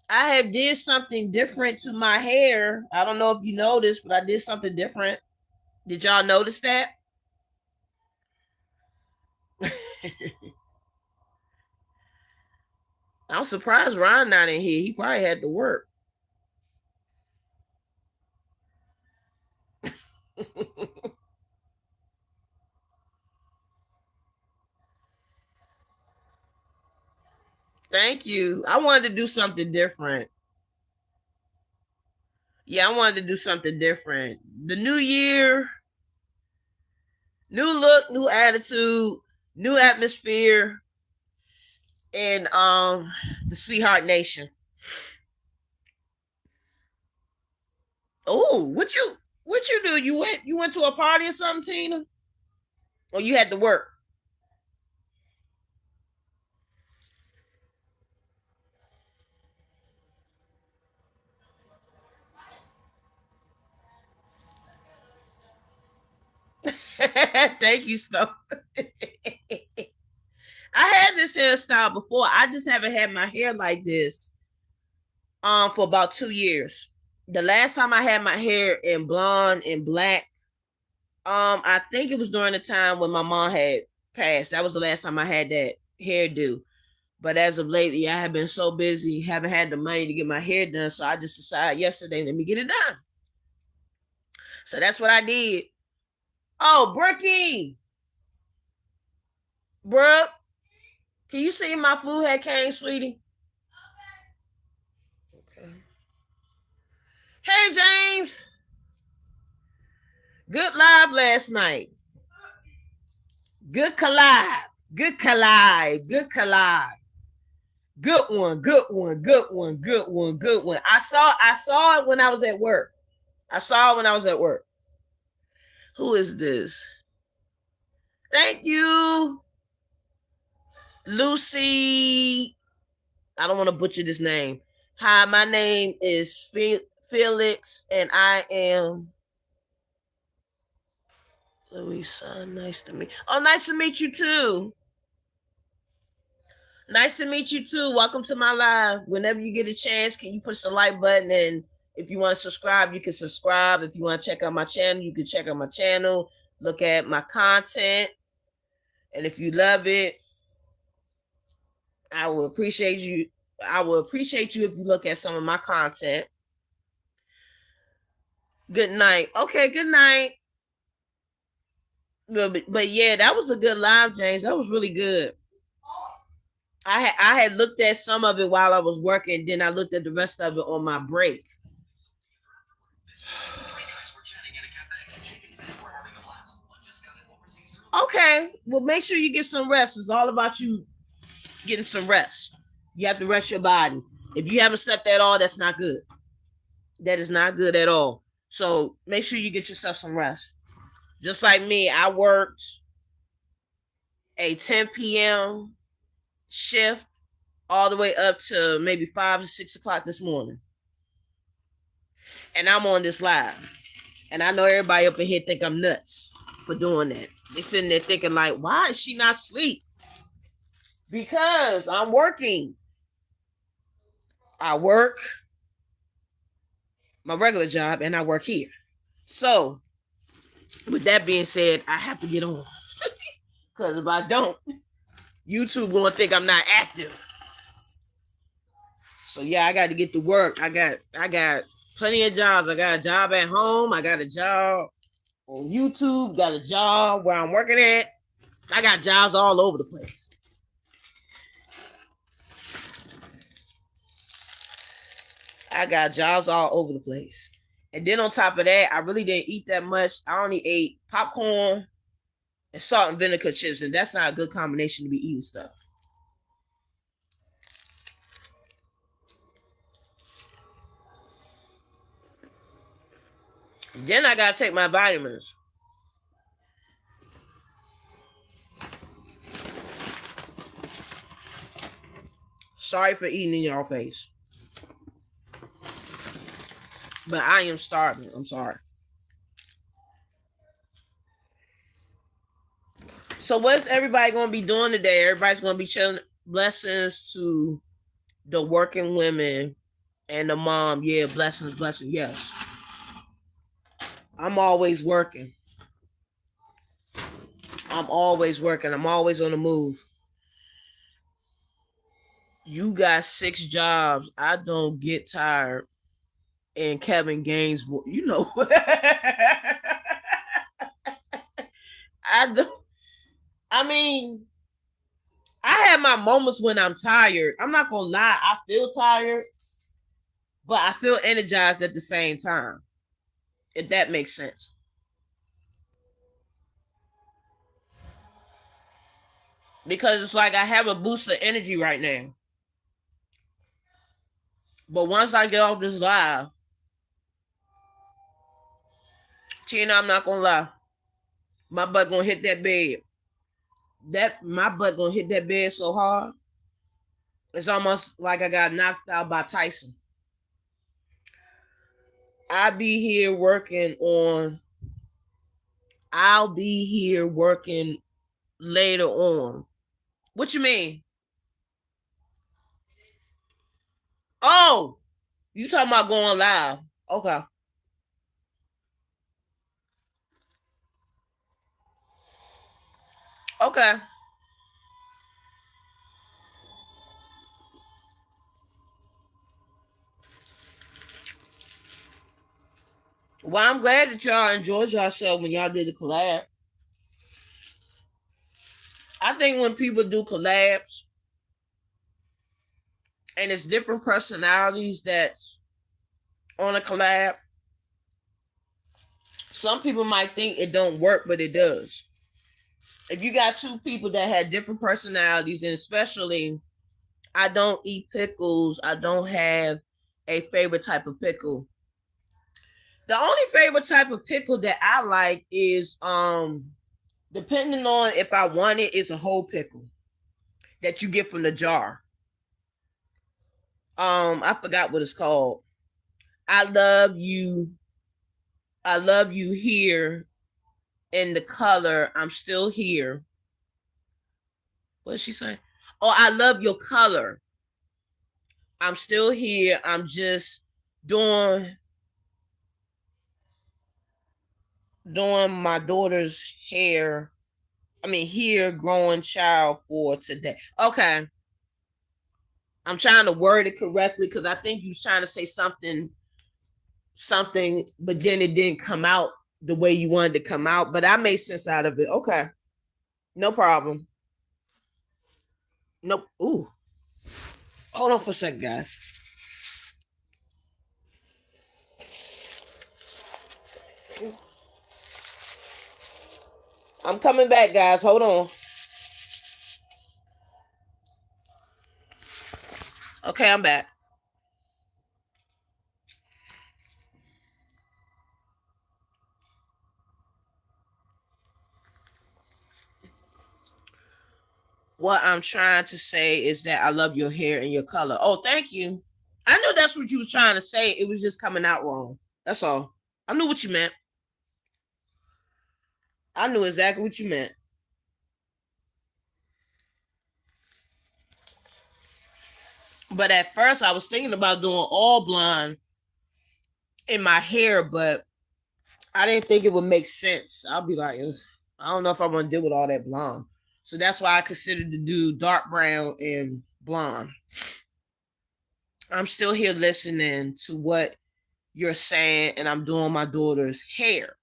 I have did something different to my hair. I don't know if you noticed, but I did something different. Did y'all notice that? I'm surprised Ron not in here. He probably had to work. Thank you. I wanted to do something different. Yeah, I wanted to do something different. The new year, new look, new attitude, new atmosphere, and the Sweetheart Nation. Oh, what you do? You went to a party or something, Tina? Or you had to work? Thank you, Snow. I had this hairstyle before. I just haven't had my hair like this for about 2 years. The last time I had my hair in blonde and black, I think it was during the time when my mom had passed. That was the last time I had that hairdo. But as of lately, I have been so busy, haven't had the money to get my hair done. So I just decided yesterday, let me get it done. So that's what I did. Oh, Brookie, Brooke, can you see my food had came, sweetie? Okay. Hey, James. Good live last night. Good collide. Good collide. Good collide. Good one. Good one. Good one. Good one. Good one. I saw it when I was at work. I saw it when I was at work. Who is this? Thank you, Lucy. I don't want to butcher this name. Hi, my name is Felix, and I am Louisa. Nice to meet. Oh, nice to meet you too. Nice to meet you too. Welcome to my live. Whenever you get a chance, can you push the like button? And if you want to subscribe, you can subscribe. If you want to check out my channel, you can check out my channel. Look at my content. And if you love it, I will appreciate you. I will appreciate you if you look at some of my content. Good night. Okay, good night. But yeah, that was a good live, James. That was really good. I had looked at some of it while I was working, then I looked at the rest of it on my break. Okay, well, make sure you get some rest. It's all about you getting some rest. You have to rest your body. If you haven't slept at all, that's not good. That is not good at all. So make sure you get yourself some rest. Just like me, I worked a 10 p.m. shift all the way up to maybe 5 or 6 o'clock this morning. And I'm on this live. And I know everybody up in here think I'm nuts for doing that. They sitting there thinking like, why is she not asleep? Because I'm working. I work my regular job and I work here. So, with that being said, I have to get on. Because if I don't, YouTube gonna think I'm not active. So yeah, I got to get to work. I got plenty of jobs. I got a job at home. I got a job on YouTube. Got a job where I'm working at. I got jobs all over the place. I got jobs all over the place. And then on top of that, I really didn't eat that much. I only ate popcorn and salt and vinegar chips, and that's not a good combination to be eating stuff. Then I gotta take my vitamins. Sorry for eating in y'all face. But I am starving. I'm sorry. So what's everybody gonna be doing today? Everybody's gonna be chilling. Blessings to the working women and the mom. Yeah, blessings, blessings. Yes. I'm always working. I'm always working. I'm always on the move. You got 6 jobs. I don't get tired. And Kevin Gaines, you know, I don't. I mean, I have my moments when I'm tired. I'm not gonna lie, I feel tired, but I feel energized at the same time. If that makes sense. Because it's like I have a boost of energy right now. But once I get off this live, Tina, I'm not gonna lie. My butt gonna hit that bed. That my butt gonna hit that bed so hard. It's almost like I got knocked out by Tyson. I'll be here working on. I'll be here working later on. What you mean? Oh, you talking about going live? Okay. Okay. Well, I'm glad that y'all enjoyed yourself when y'all did the collab. I think when people do collabs and it's different personalities that's on a collab, some people might think it don't work, but it does. If you got two people that had different personalities, and especially I don't eat pickles, I don't have a favorite type of pickle. The only favorite type of pickle that I like is depending on if I want it, it's a whole pickle that you get from the jar. I forgot what it's called. I love you. I love you here in the color. I'm still here. What did she say? Oh, I love your color. I'm still here. I'm just doing my daughter's hair. I mean, hair growing child for today. Okay. I'm trying to word it correctly because I think you was trying to say something, but then it didn't come out the way you wanted to come out. But I made sense out of it. Okay. No problem. Nope. Ooh. Hold on for a second, guys. I'm coming back, guys. Hold on. Okay, I'm back. What I'm trying to say is that I love your hair and your color. Oh, thank you. I knew that's what you was trying to say. It was just coming out wrong. That's all. I knew what you meant. I knew exactly what you meant. But at first, I was thinking about doing all blonde in my hair, but I didn't think it would make sense. I'll be like, ugh, I don't know if I want to deal with all that blonde. So that's why I considered to do dark brown and blonde. I'm still here listening to what you're saying, and I'm doing my daughter's hair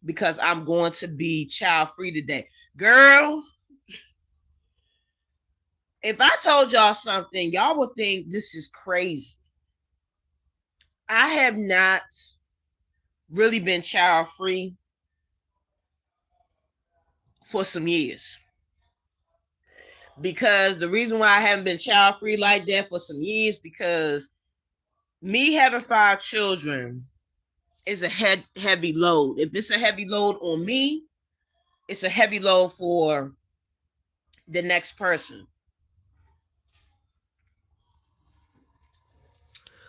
because I'm going to be child free today. Girl, if I told y'all something, y'all would think this is crazy. I have not really been child free for some years. Because the reason why I haven't been child free like that for some years, because me having 5 children is a heavy load. If it's a heavy load on me, it's a heavy load for the next person.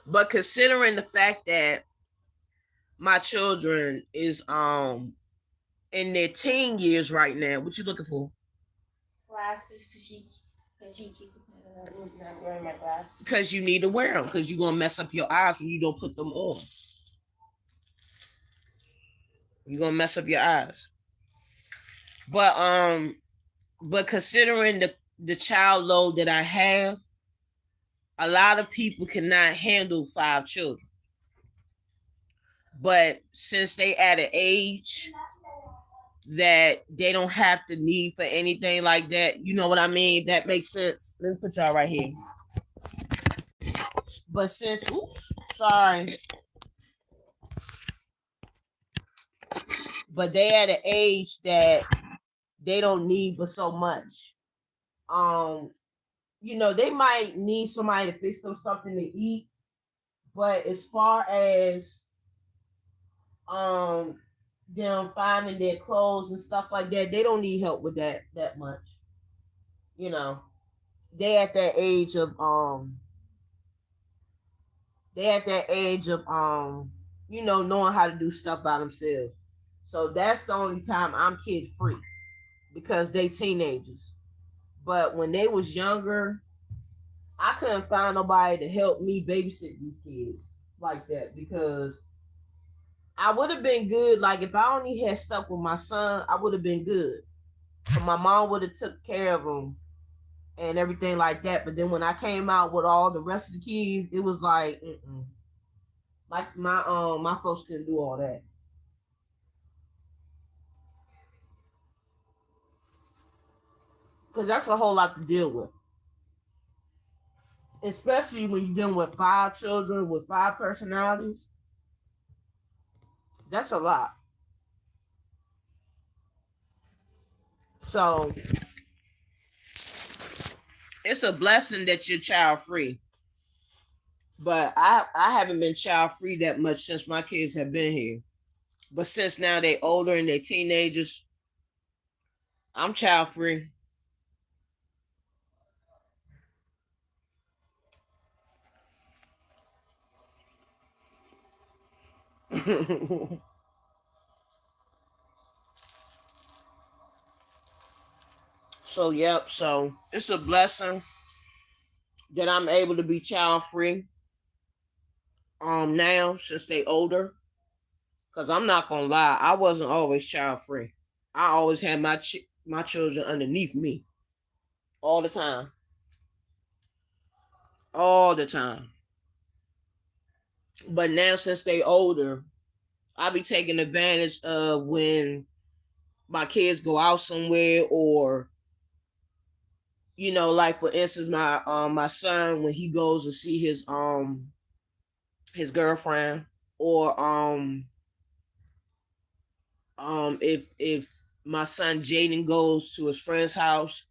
But considering the fact that my children is in their teen years right now, what you looking for? Glasses, not wearing my glasses. Because you need to wear them, because you're gonna mess up your eyes when you don't put them on. You're gonna mess up your eyes. But considering the child load that I have, a lot of people cannot handle 5 children. But since they at an age that they don't have to need for anything like that. You know what I mean? That makes sense. Let me put y'all right here. But since, oops, sorry. But they at an age that they don't need but so much. Um, they might need somebody to fix them something to eat, but as far as um them finding their clothes and stuff like that, they don't need help with that much. You know, they at that age of they at that age of knowing how to do stuff by themselves. So that's the only time I'm kid free because they teenagers. But when they was younger, I couldn't find nobody to help me babysit these kids like that because I would have been good. Like if I only had stuck with my son, I would have been good. But my mom would have took care of him and everything like that. But then when I came out with all the rest of the kids, it was like, like my folks couldn't do all that. Because that's a whole lot to deal with. Especially when you're dealing with 5 children with 5 personalities. That's a lot. So it's a blessing that you're child free. But I haven't been child free that much since my kids have been here. But since now they older and they teenagers, I'm child free. So yep, so it's a blessing that I'm able to be child free now since they older. Cause I'm not gonna lie, I wasn't always child free. I always had my children underneath me all the time, all the time. But now since they older, I be taking advantage of when my kids go out somewhere or like for instance my son when he goes to see his girlfriend or if my son Jaden goes to his friend's house,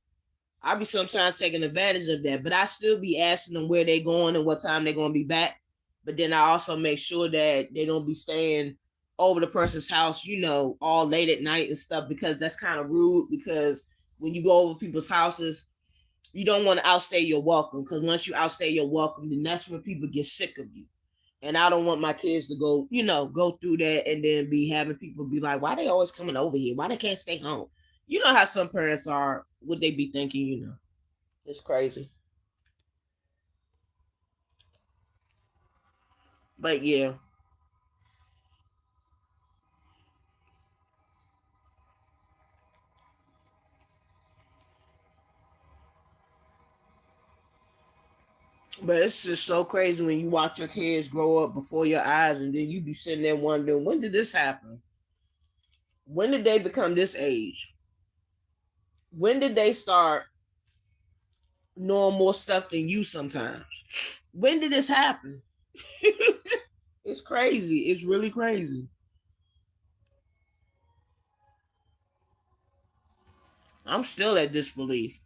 I be sometimes taking advantage of that, but I still be asking them where they going and what time they're gonna be back. But then I also make sure that they don't be staying over the person's house, all late at night and stuff because that's kind of rude. Because when you go over people's houses, you don't want to outstay your welcome. Because once you outstay your welcome, then that's when people get sick of you. And I don't want my kids to go through that and then be having people be like, why they always coming over here? Why they can't stay home? You know how some parents are, what they be thinking. It's crazy. But yeah. But it's just so crazy when you watch your kids grow up before your eyes and then you be sitting there wondering, when did this happen? When did they become this age? When did they start knowing more stuff than you sometimes? When did this happen? It's crazy. It's really crazy. I'm still at disbelief.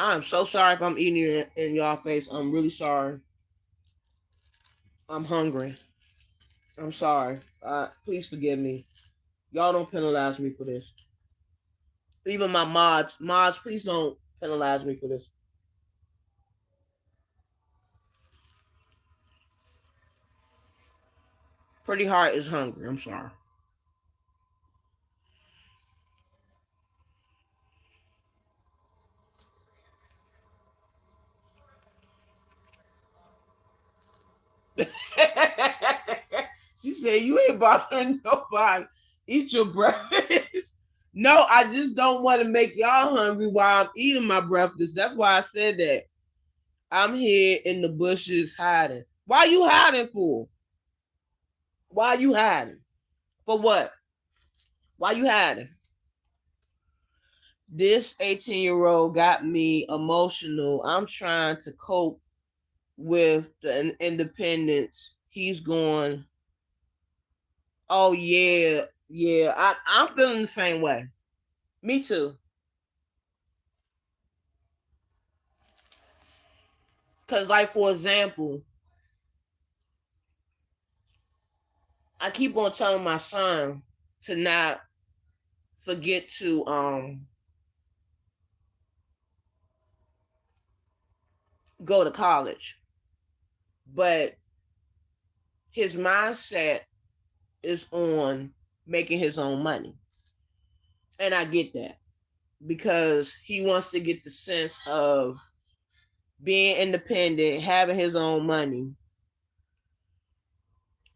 I'm so sorry if I'm eating it in y'all face. I'm really sorry. I'm hungry. I'm sorry. Please forgive me. Y'all don't penalize me for this. Even my mods, please don't penalize me for this. Pretty Heart is hungry. I'm sorry. She said, "You ain't bothering nobody. Eat your breakfast." No, I just don't want to make y'all hungry while I'm eating my breakfast. That's why I said that. I'm here in the bushes hiding. Why you hiding for? Why you hiding? For what? Why you hiding? This 18-year-old got me emotional. I'm trying to cope with the independence. He's going, oh yeah, yeah. I'm feeling the same way. Me too. Cause like for example, I keep on telling my son to not forget to go to college. But his mindset is on making his own money. And I get that because he wants to get the sense of being independent, having his own money.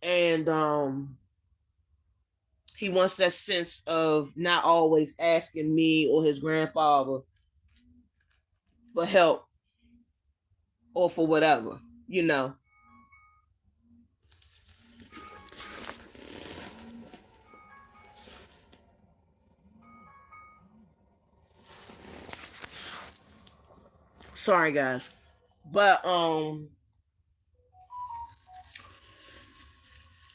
And he wants that sense of not always asking me or his grandfather for help or for whatever, you know. Sorry guys. But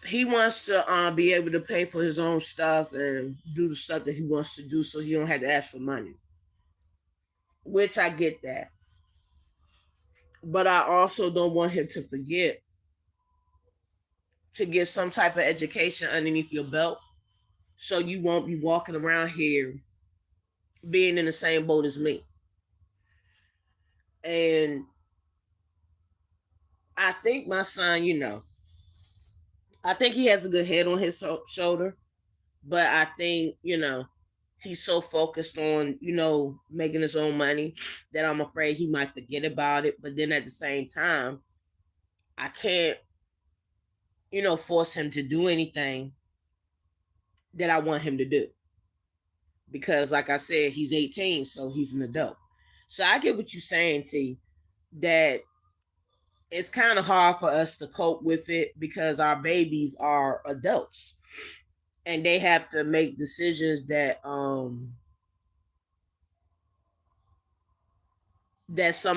he wants to be able to pay for his own stuff and do the stuff that he wants to do so he don't have to ask for money. Which I get that. But I also don't want him to forget to get some type of education underneath your belt so you won't be walking around here being in the same boat as me. And I think my son, I think he has a good head on his shoulder, but I think, he's so focused on, making his own money that I'm afraid he might forget about it. But then at the same time, I can't, force him to do anything that I want him to do. Because like I said, he's 18, so he's an adult. So I get what you're saying, T, that it's kind of hard for us to cope with it because our babies are adults and they have to make decisions that some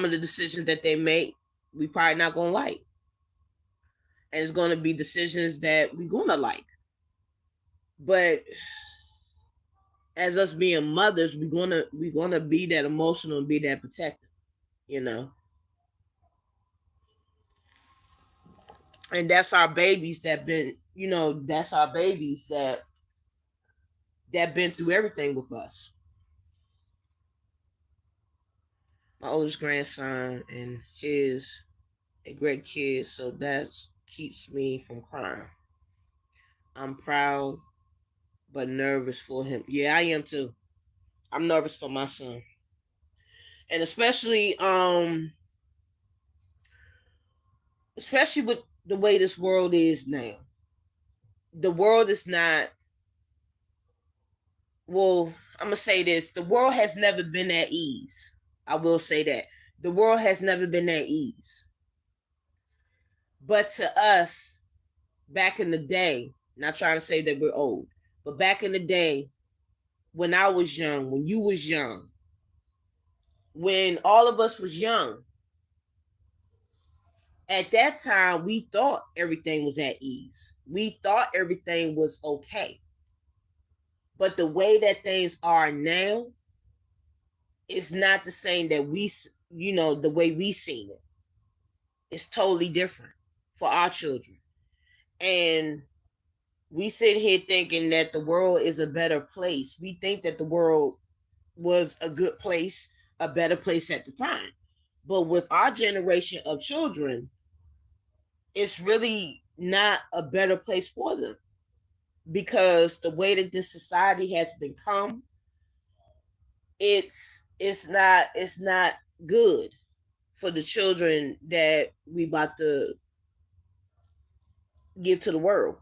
of the decisions that they make we probably not gonna like, and it's gonna be decisions that we gonna like. But as us being mothers, we gonna be that emotional and be that protective, you know. And that's our babies that been, that's our babies that been through everything with us. My oldest grandson and his a great kid, so that keeps me from crying. I'm proud but nervous for him. Yeah, I am too. I'm nervous for my son. And especially with the way this world is now. The world is not, well, I'm gonna say this. The world has never been at ease. I will say that. The world has never been at ease. But to us, back in the day, not trying to say that we're old, but back in the day, when I was young, when you was young, when all of us was young, at that time we thought everything was at ease. We thought everything was okay. But the way that things are now is not the same that the way we seen it. It's totally different for our children. And we sit here thinking that the world is a better place. We think that the world was a good place, a better place at the time. But with our generation of children, it's really not a better place for them because the way that this society has become, it's not good for the children that we about to give to the world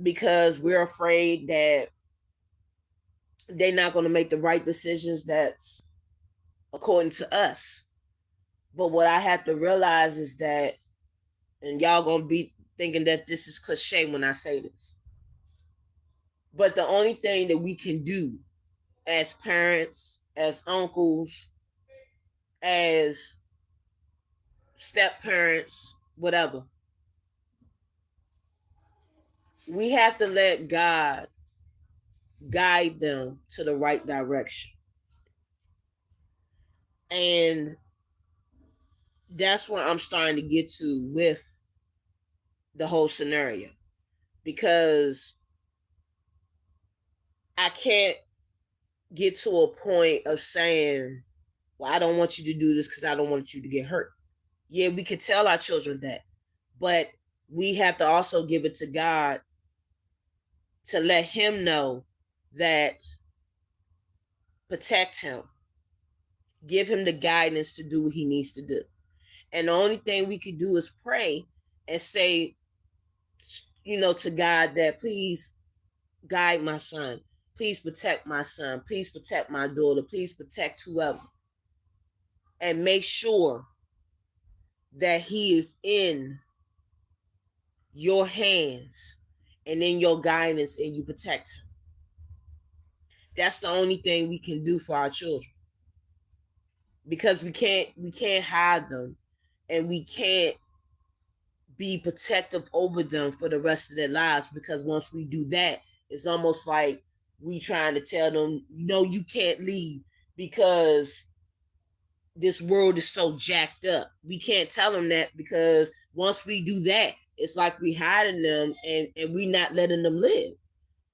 because we're afraid that they're not going to make the right decisions that's according to us. But what I have to realize is that, and y'all gonna be thinking that this is cliche when I say this, but the only thing that we can do as parents, as uncles, as step parents, whatever, we have to let God guide them to the right direction. And that's where I'm starting to get to with the whole scenario, because I can't get to a point of saying, well, I don't want you to do this because I don't want you to get hurt. Yeah, we can tell our children that, but we have to also give it to God to let Him know that protect him, give him the guidance to do what he needs to do. And the only thing we can do is pray and say, to God that please guide my son. Please protect my son. Please protect my daughter. Please protect whoever. And make sure that he is in your hands and in your guidance and you protect him. That's the only thing we can do for our children. Because we can't hide them, and we can't be protective over them for the rest of their lives, because once we do that, it's almost like we trying to tell them, no, you can't leave because this world is so jacked up. We can't tell them that, because once we do that, it's like we hiding them, and we not letting them live.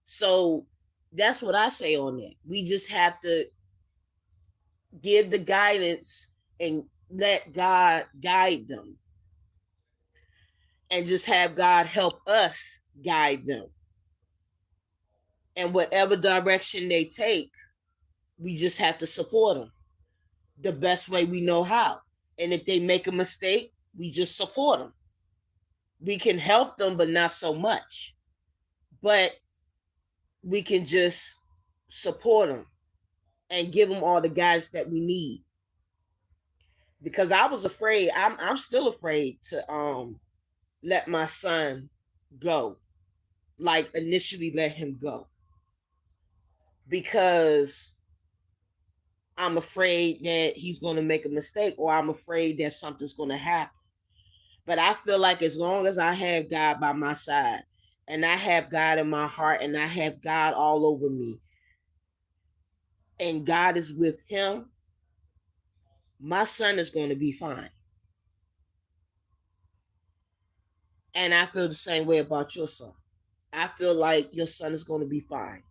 So that's what I say on that. We just have to give the guidance and let God guide them, and just have God help us guide them. And whatever direction they take, we just have to support them the best way we know how. And if they make a mistake, we just support them. We can help them, but not so much. But we can just support them and give them all the guidance that we need. Because I was afraid, I'm still afraid to let my son go. Like initially let him go. Because I'm afraid that he's going to make a mistake, or I'm afraid that something's going to happen. But I feel like as long as I have God by my side, and I have God in my heart, and I have God all over me, and God is with him, my son is going to be fine. And I feel the same way about your son. I feel like your son is going to be fine.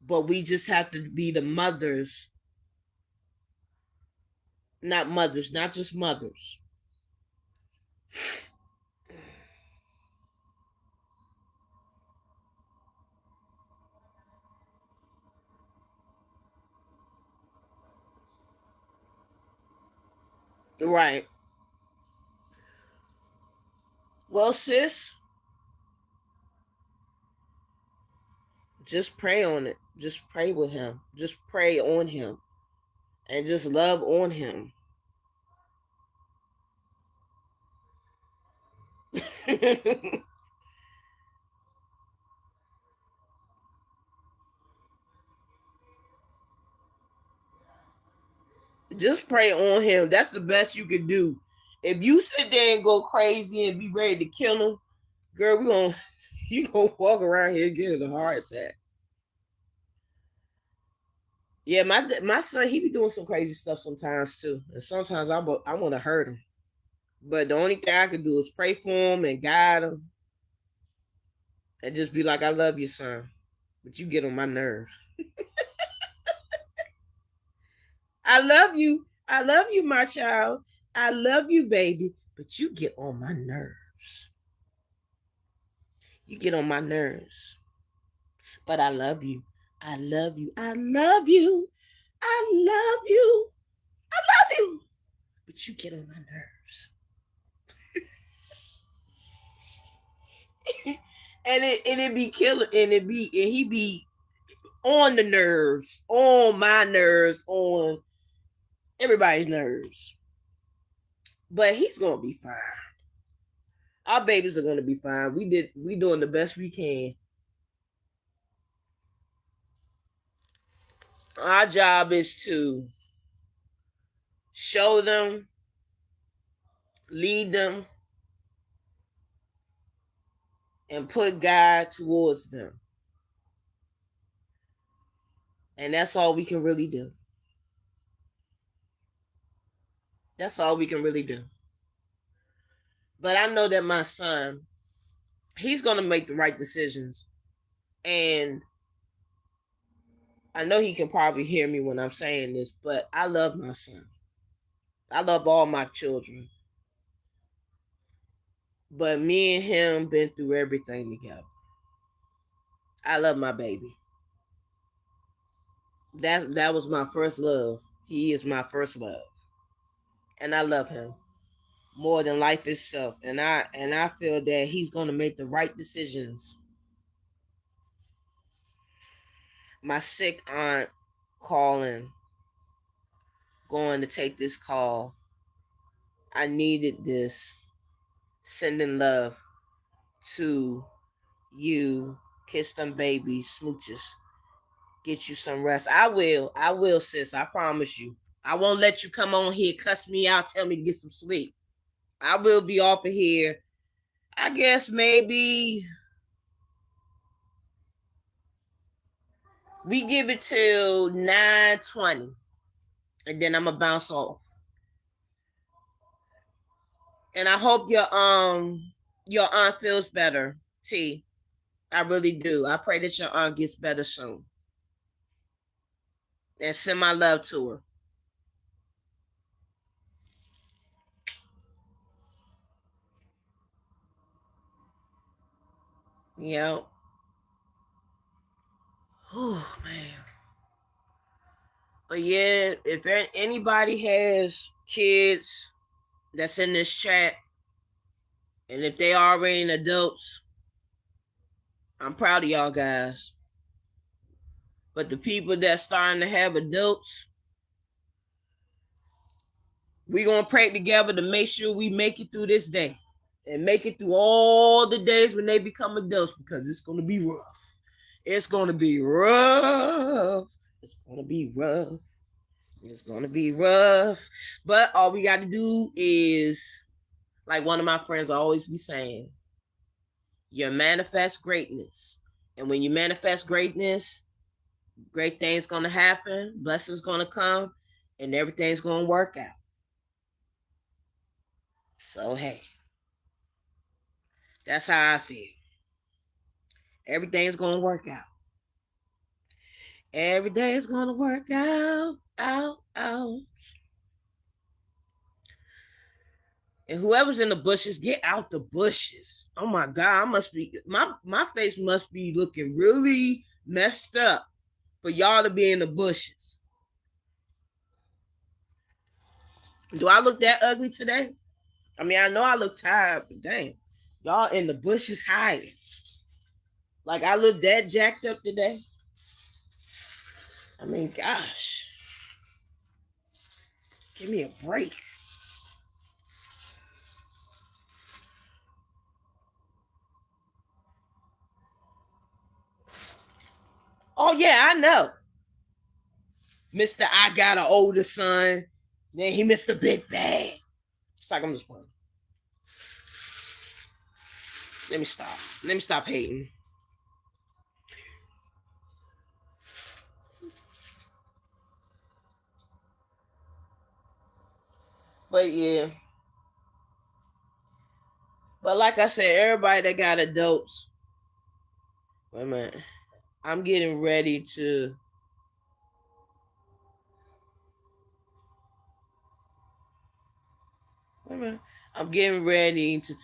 But we just have to be the mothers, not just mothers. Right. Well, sis, just pray on it. Just pray with him. Just pray on him. And just love on him. Just pray on him. That's the best you can do. If you sit there and go crazy and be ready to kill him, girl, you gonna walk around here getting a heart attack. Yeah, my son, he be doing some crazy stuff sometimes too, and sometimes I want to hurt him. But the only thing I can do is pray for him and guide him, and just be like, "I love you, son, but you get on my nerves. I love you, my child. I love you, baby, but you get on my nerves. You get on my nerves. But I love you. I love you. I love you. I love you. I love you. But you get on my nerves." And it be killing, and he be on the nerves, on my nerves, on everybody's nerves. But he's gonna be fine. Our babies are gonna be fine. We doing the best we can. Our job is to show them, lead them, and put God towards them. And that's all we can really do. That's all we can really do. But I know that my son, he's going to make the right decisions. And I know he can probably hear me when I'm saying this, but I love my son. I love all my children. But me and him been through everything together. I love my baby. That was my first love. He is my first love. And I love him more than life itself. And I feel that he's gonna make the right decisions. My sick aunt calling, going to take this call. I needed this. Sending love to you. Kiss them babies, smooches. Get you some rest. I will, sis. I promise you. I won't let you come on here, cuss me out, tell me to get some sleep. I will be off of here. I guess maybe we give it till 9:20, and then I'm gonna bounce off. And I hope your aunt feels better, T. I really do. I pray that your aunt gets better soon. And send my love to her. Yep. Oh man. But yeah, if anybody has kids that's in this chat, and if they already adults, I'm proud of y'all guys. But the people that's starting to have adults, we gonna pray together to make sure we make it through this day and make it through all the days when they become adults, because it's gonna be rough. It's gonna be rough. It's gonna be rough. It's gonna be rough. But all we gotta do is, like one of my friends always be saying, you manifest greatness. And when you manifest greatness, great things gonna happen, blessings gonna come, and everything's gonna work out. So hey, that's how I feel. Everything's gonna work out. Every day is gonna work out, out. And whoever's in the bushes, get out the bushes. Oh my God, I must be my face must be looking really messed up for y'all to be in the bushes. Do I look that ugly today? I mean, I know I look tired, but dang, y'all in the bushes hiding. Like I look that jacked up today. I mean, gosh, give me a break. Oh yeah, I know. Mr. I got an older son. Then he missed a big bag. It's like I'm just playing. Let me stop. Let me stop hating. But yeah. But like I said, everybody that got adults. Wait a minute. I'm getting ready to. Wait a minute. I'm getting ready to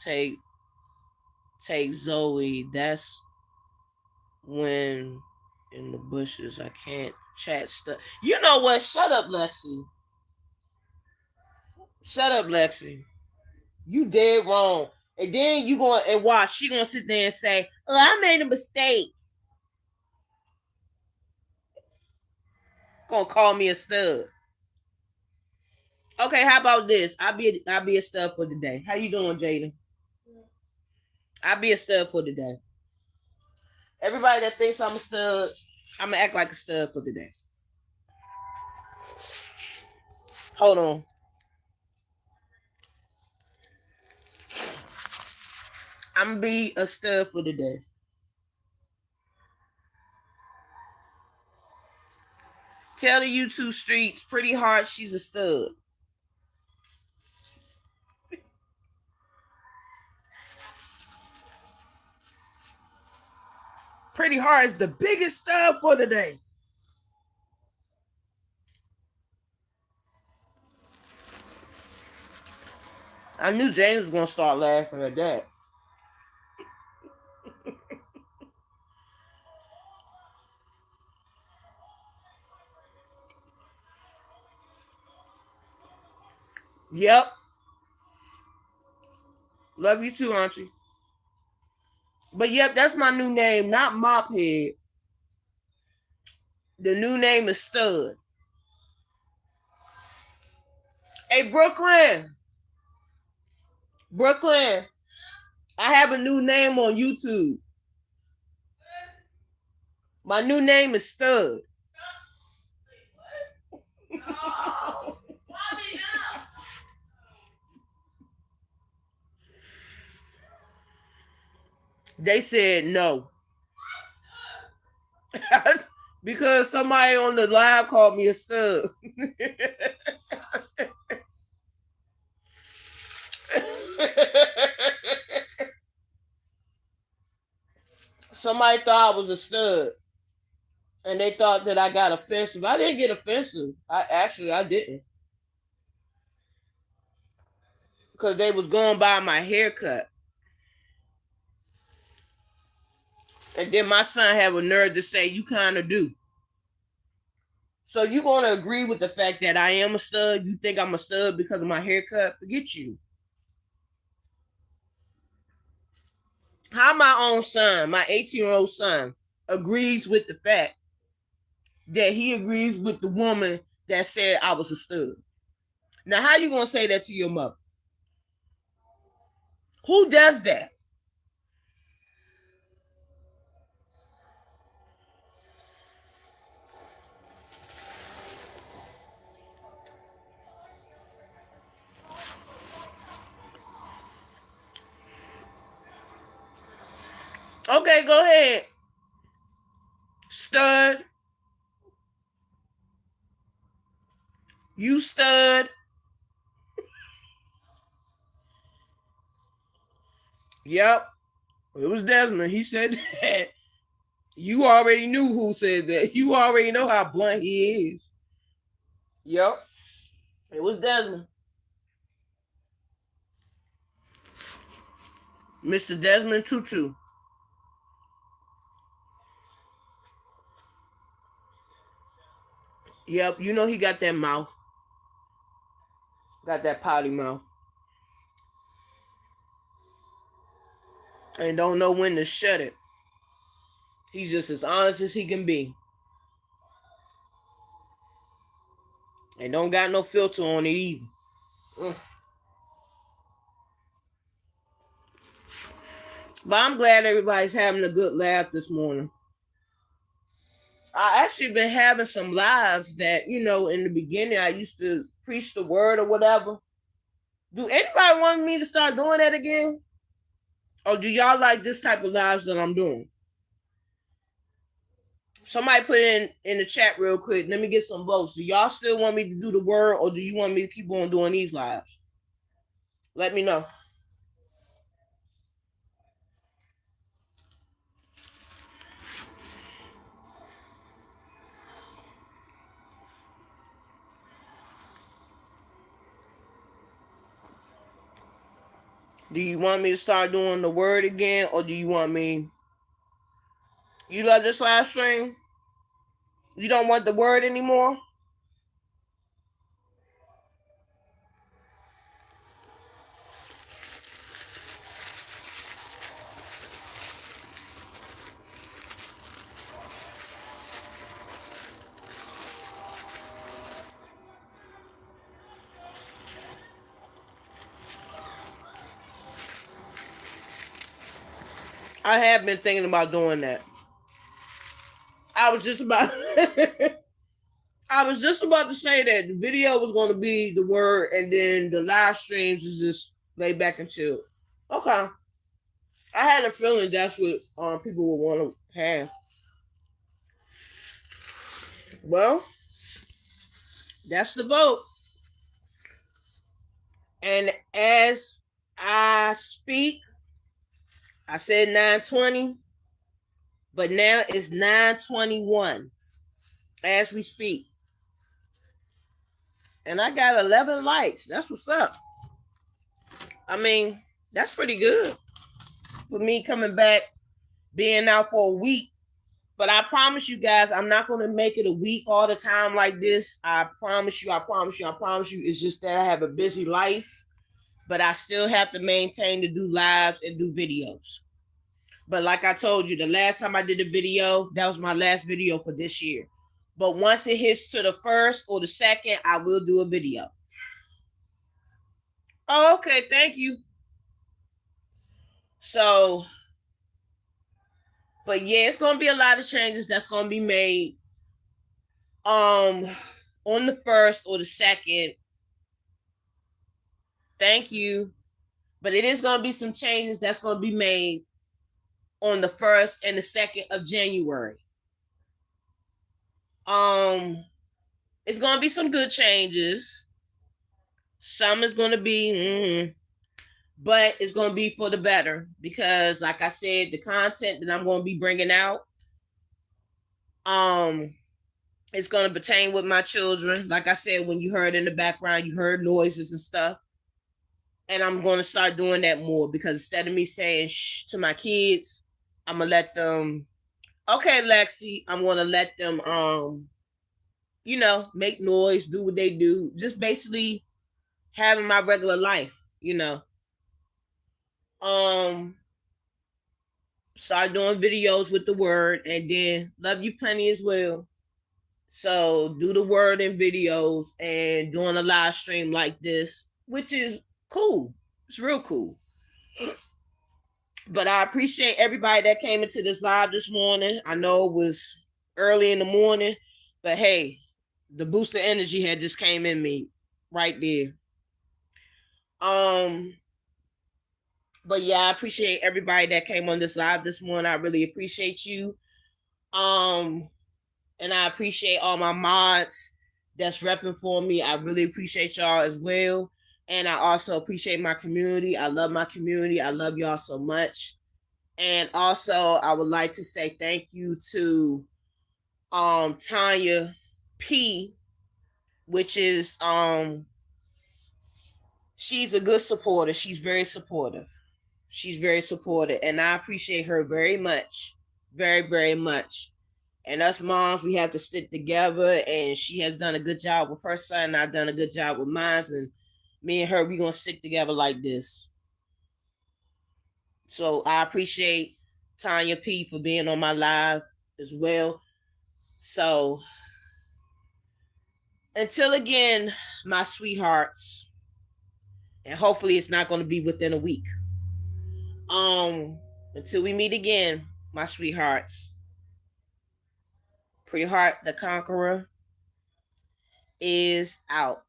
take Zoe. That's when in the bushes I can't chat stuff. You know what? Shut up, Lexi. Shut up, Lexi. You dead wrong. And then you going and watch. She gonna sit there and say, "Oh, I made a mistake." Gonna call me a stud. Okay, how about this? I'll be a stud for the day. How you doing, Jaden? I'll be a stud for the day. Everybody that thinks I'm a stud, I'm gonna act like a stud for the day. Hold on. I'm gonna be a stud for the day. Tell the YouTube streets pretty hard she's a stud. Pretty hard is the biggest stud for the day. I knew James was gonna start laughing at that. Yep. Love you too, Auntie. But yep, that's my new name, not Mophead. The new name is Stud. Hey, Brooklyn. Brooklyn. I have a new name on YouTube. My new name is Stud. They said no. Because somebody on the live called me a stud. Somebody thought I was a stud. And they thought that I got offensive. I didn't get offensive. I didn't. Because they was going by my haircut. And then my son have a nerve to say, you kind of do. So you going to agree with the fact that I am a stud? You think I'm a stud because of my haircut? Forget you. How my own son, my 18-year-old son, agrees with the fact that he agrees with the woman that said I was a stud. Now, how you going to say that to your mother? Who does that? Okay, go ahead. Stud. You stud. Yep. It was Desmond. He said that. You already knew who said that. You already know how blunt he is. Yep. It was Desmond. Mr. Desmond Tutu. Yep, you know he got that mouth. Got that potty mouth. And don't know when to shut it. He's just as honest as he can be. And don't got no filter on it either. But I'm glad everybody's having a good laugh this morning. I actually been having some lives that, you know, in the beginning I used to preach the word or whatever. Do anybody want me to start doing that again? Or do y'all like this type of lives that I'm doing? Somebody put in the chat real quick. Let me get some votes. Do y'all still want me to do the word or do you want me to keep on doing these lives? Let me know. Do you want me to start doing the word again or do you want me? You love this live stream? You don't want the word anymore? I have been thinking about doing that. I was just about I was just about to say that the video was going to be the word, and then the live streams is just lay back and chill. Okay, I had a feeling that's what people would want to have. Well, that's the vote. And as I speak, I said 9:20, but now it's 9:21 as we speak. And I got 11 likes. That's what's up. I mean, that's pretty good for me coming back, being out for a week. But I promise you guys, I'm not going to make it a week all the time like this. I promise you, I promise you, I promise you. It's just that I have a busy life, but I still have to maintain to do lives and do videos. But like I told you, the last time I did a video, that was my last video for this year. But once it hits to the 1st or the 2nd, I will do a video. Oh, okay, thank you. So, but yeah, it's gonna be a lot of changes that's gonna be made. On the 1st or the 2nd. Thank you. But it is gonna be some changes that's gonna be made on the 1st and the 2nd of January. It's gonna be some good changes. Some is gonna be, but it's gonna be for the better because, like I said, the content that I'm gonna be bringing out, it's gonna pertain with my children. Like I said, when you heard in the background, you heard noises and stuff, and I'm gonna start doing that more because instead of me saying shh to my kids, I'm gonna let them. Okay, Lexi, I'm gonna let them, make noise, do what they do, just basically having my regular life, Start doing videos with the word, and then love you plenty as well. So do the word in videos and doing a live stream like this, which is cool. It's real cool. But I appreciate everybody that came into this live this morning. I know it was early in the morning, but hey, the boost of energy had just came in me right there. But yeah, I appreciate everybody that came on this live this morning. I really appreciate you. And I appreciate all my mods that's repping for me. I really appreciate y'all as well. And I also appreciate my community. I love my community. I love y'all so much. And also, I would like to say thank you to Tanya P, which is she's a good supporter. She's very supportive. She's very supportive, and I appreciate her very much. Very, very much. And us moms, we have to stick together, and she has done a good job with her son, and I've done a good job with mine, and me and her, we're going to stick together like this. So I appreciate Tanya P for being on my live as well. So until again, my sweethearts, and hopefully it's not going to be within a week. Until we meet again, my sweethearts, Pretty Heart the Conqueror is out.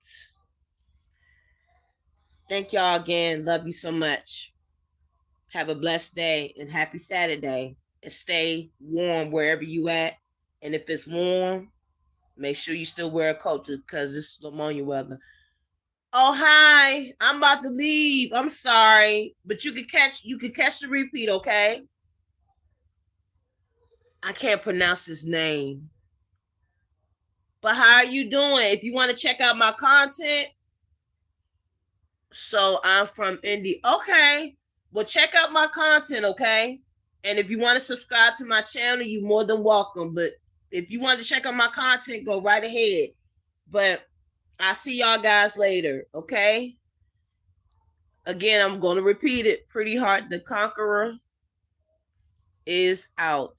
Thank y'all again. Love you so much. Have a blessed day and happy Saturday. And stay warm wherever you at. And if it's warm, make sure you still wear a coat because this is ammonia weather. Oh, hi. I'm about to leave. I'm sorry. But you could catch the repeat, okay? I can't pronounce his name. But how are you doing? If you want to check out my content. So I'm from India. Okay. Well, check out my content, okay? And if you want to subscribe to my channel, you're more than welcome. But if you want to check out my content, go right ahead. But I'll see y'all guys later, okay? Again, I'm going to repeat it. Pretty Heart the Conqueror is out.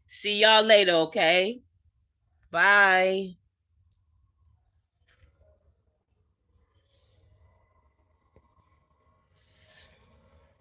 See y'all later, okay? Bye.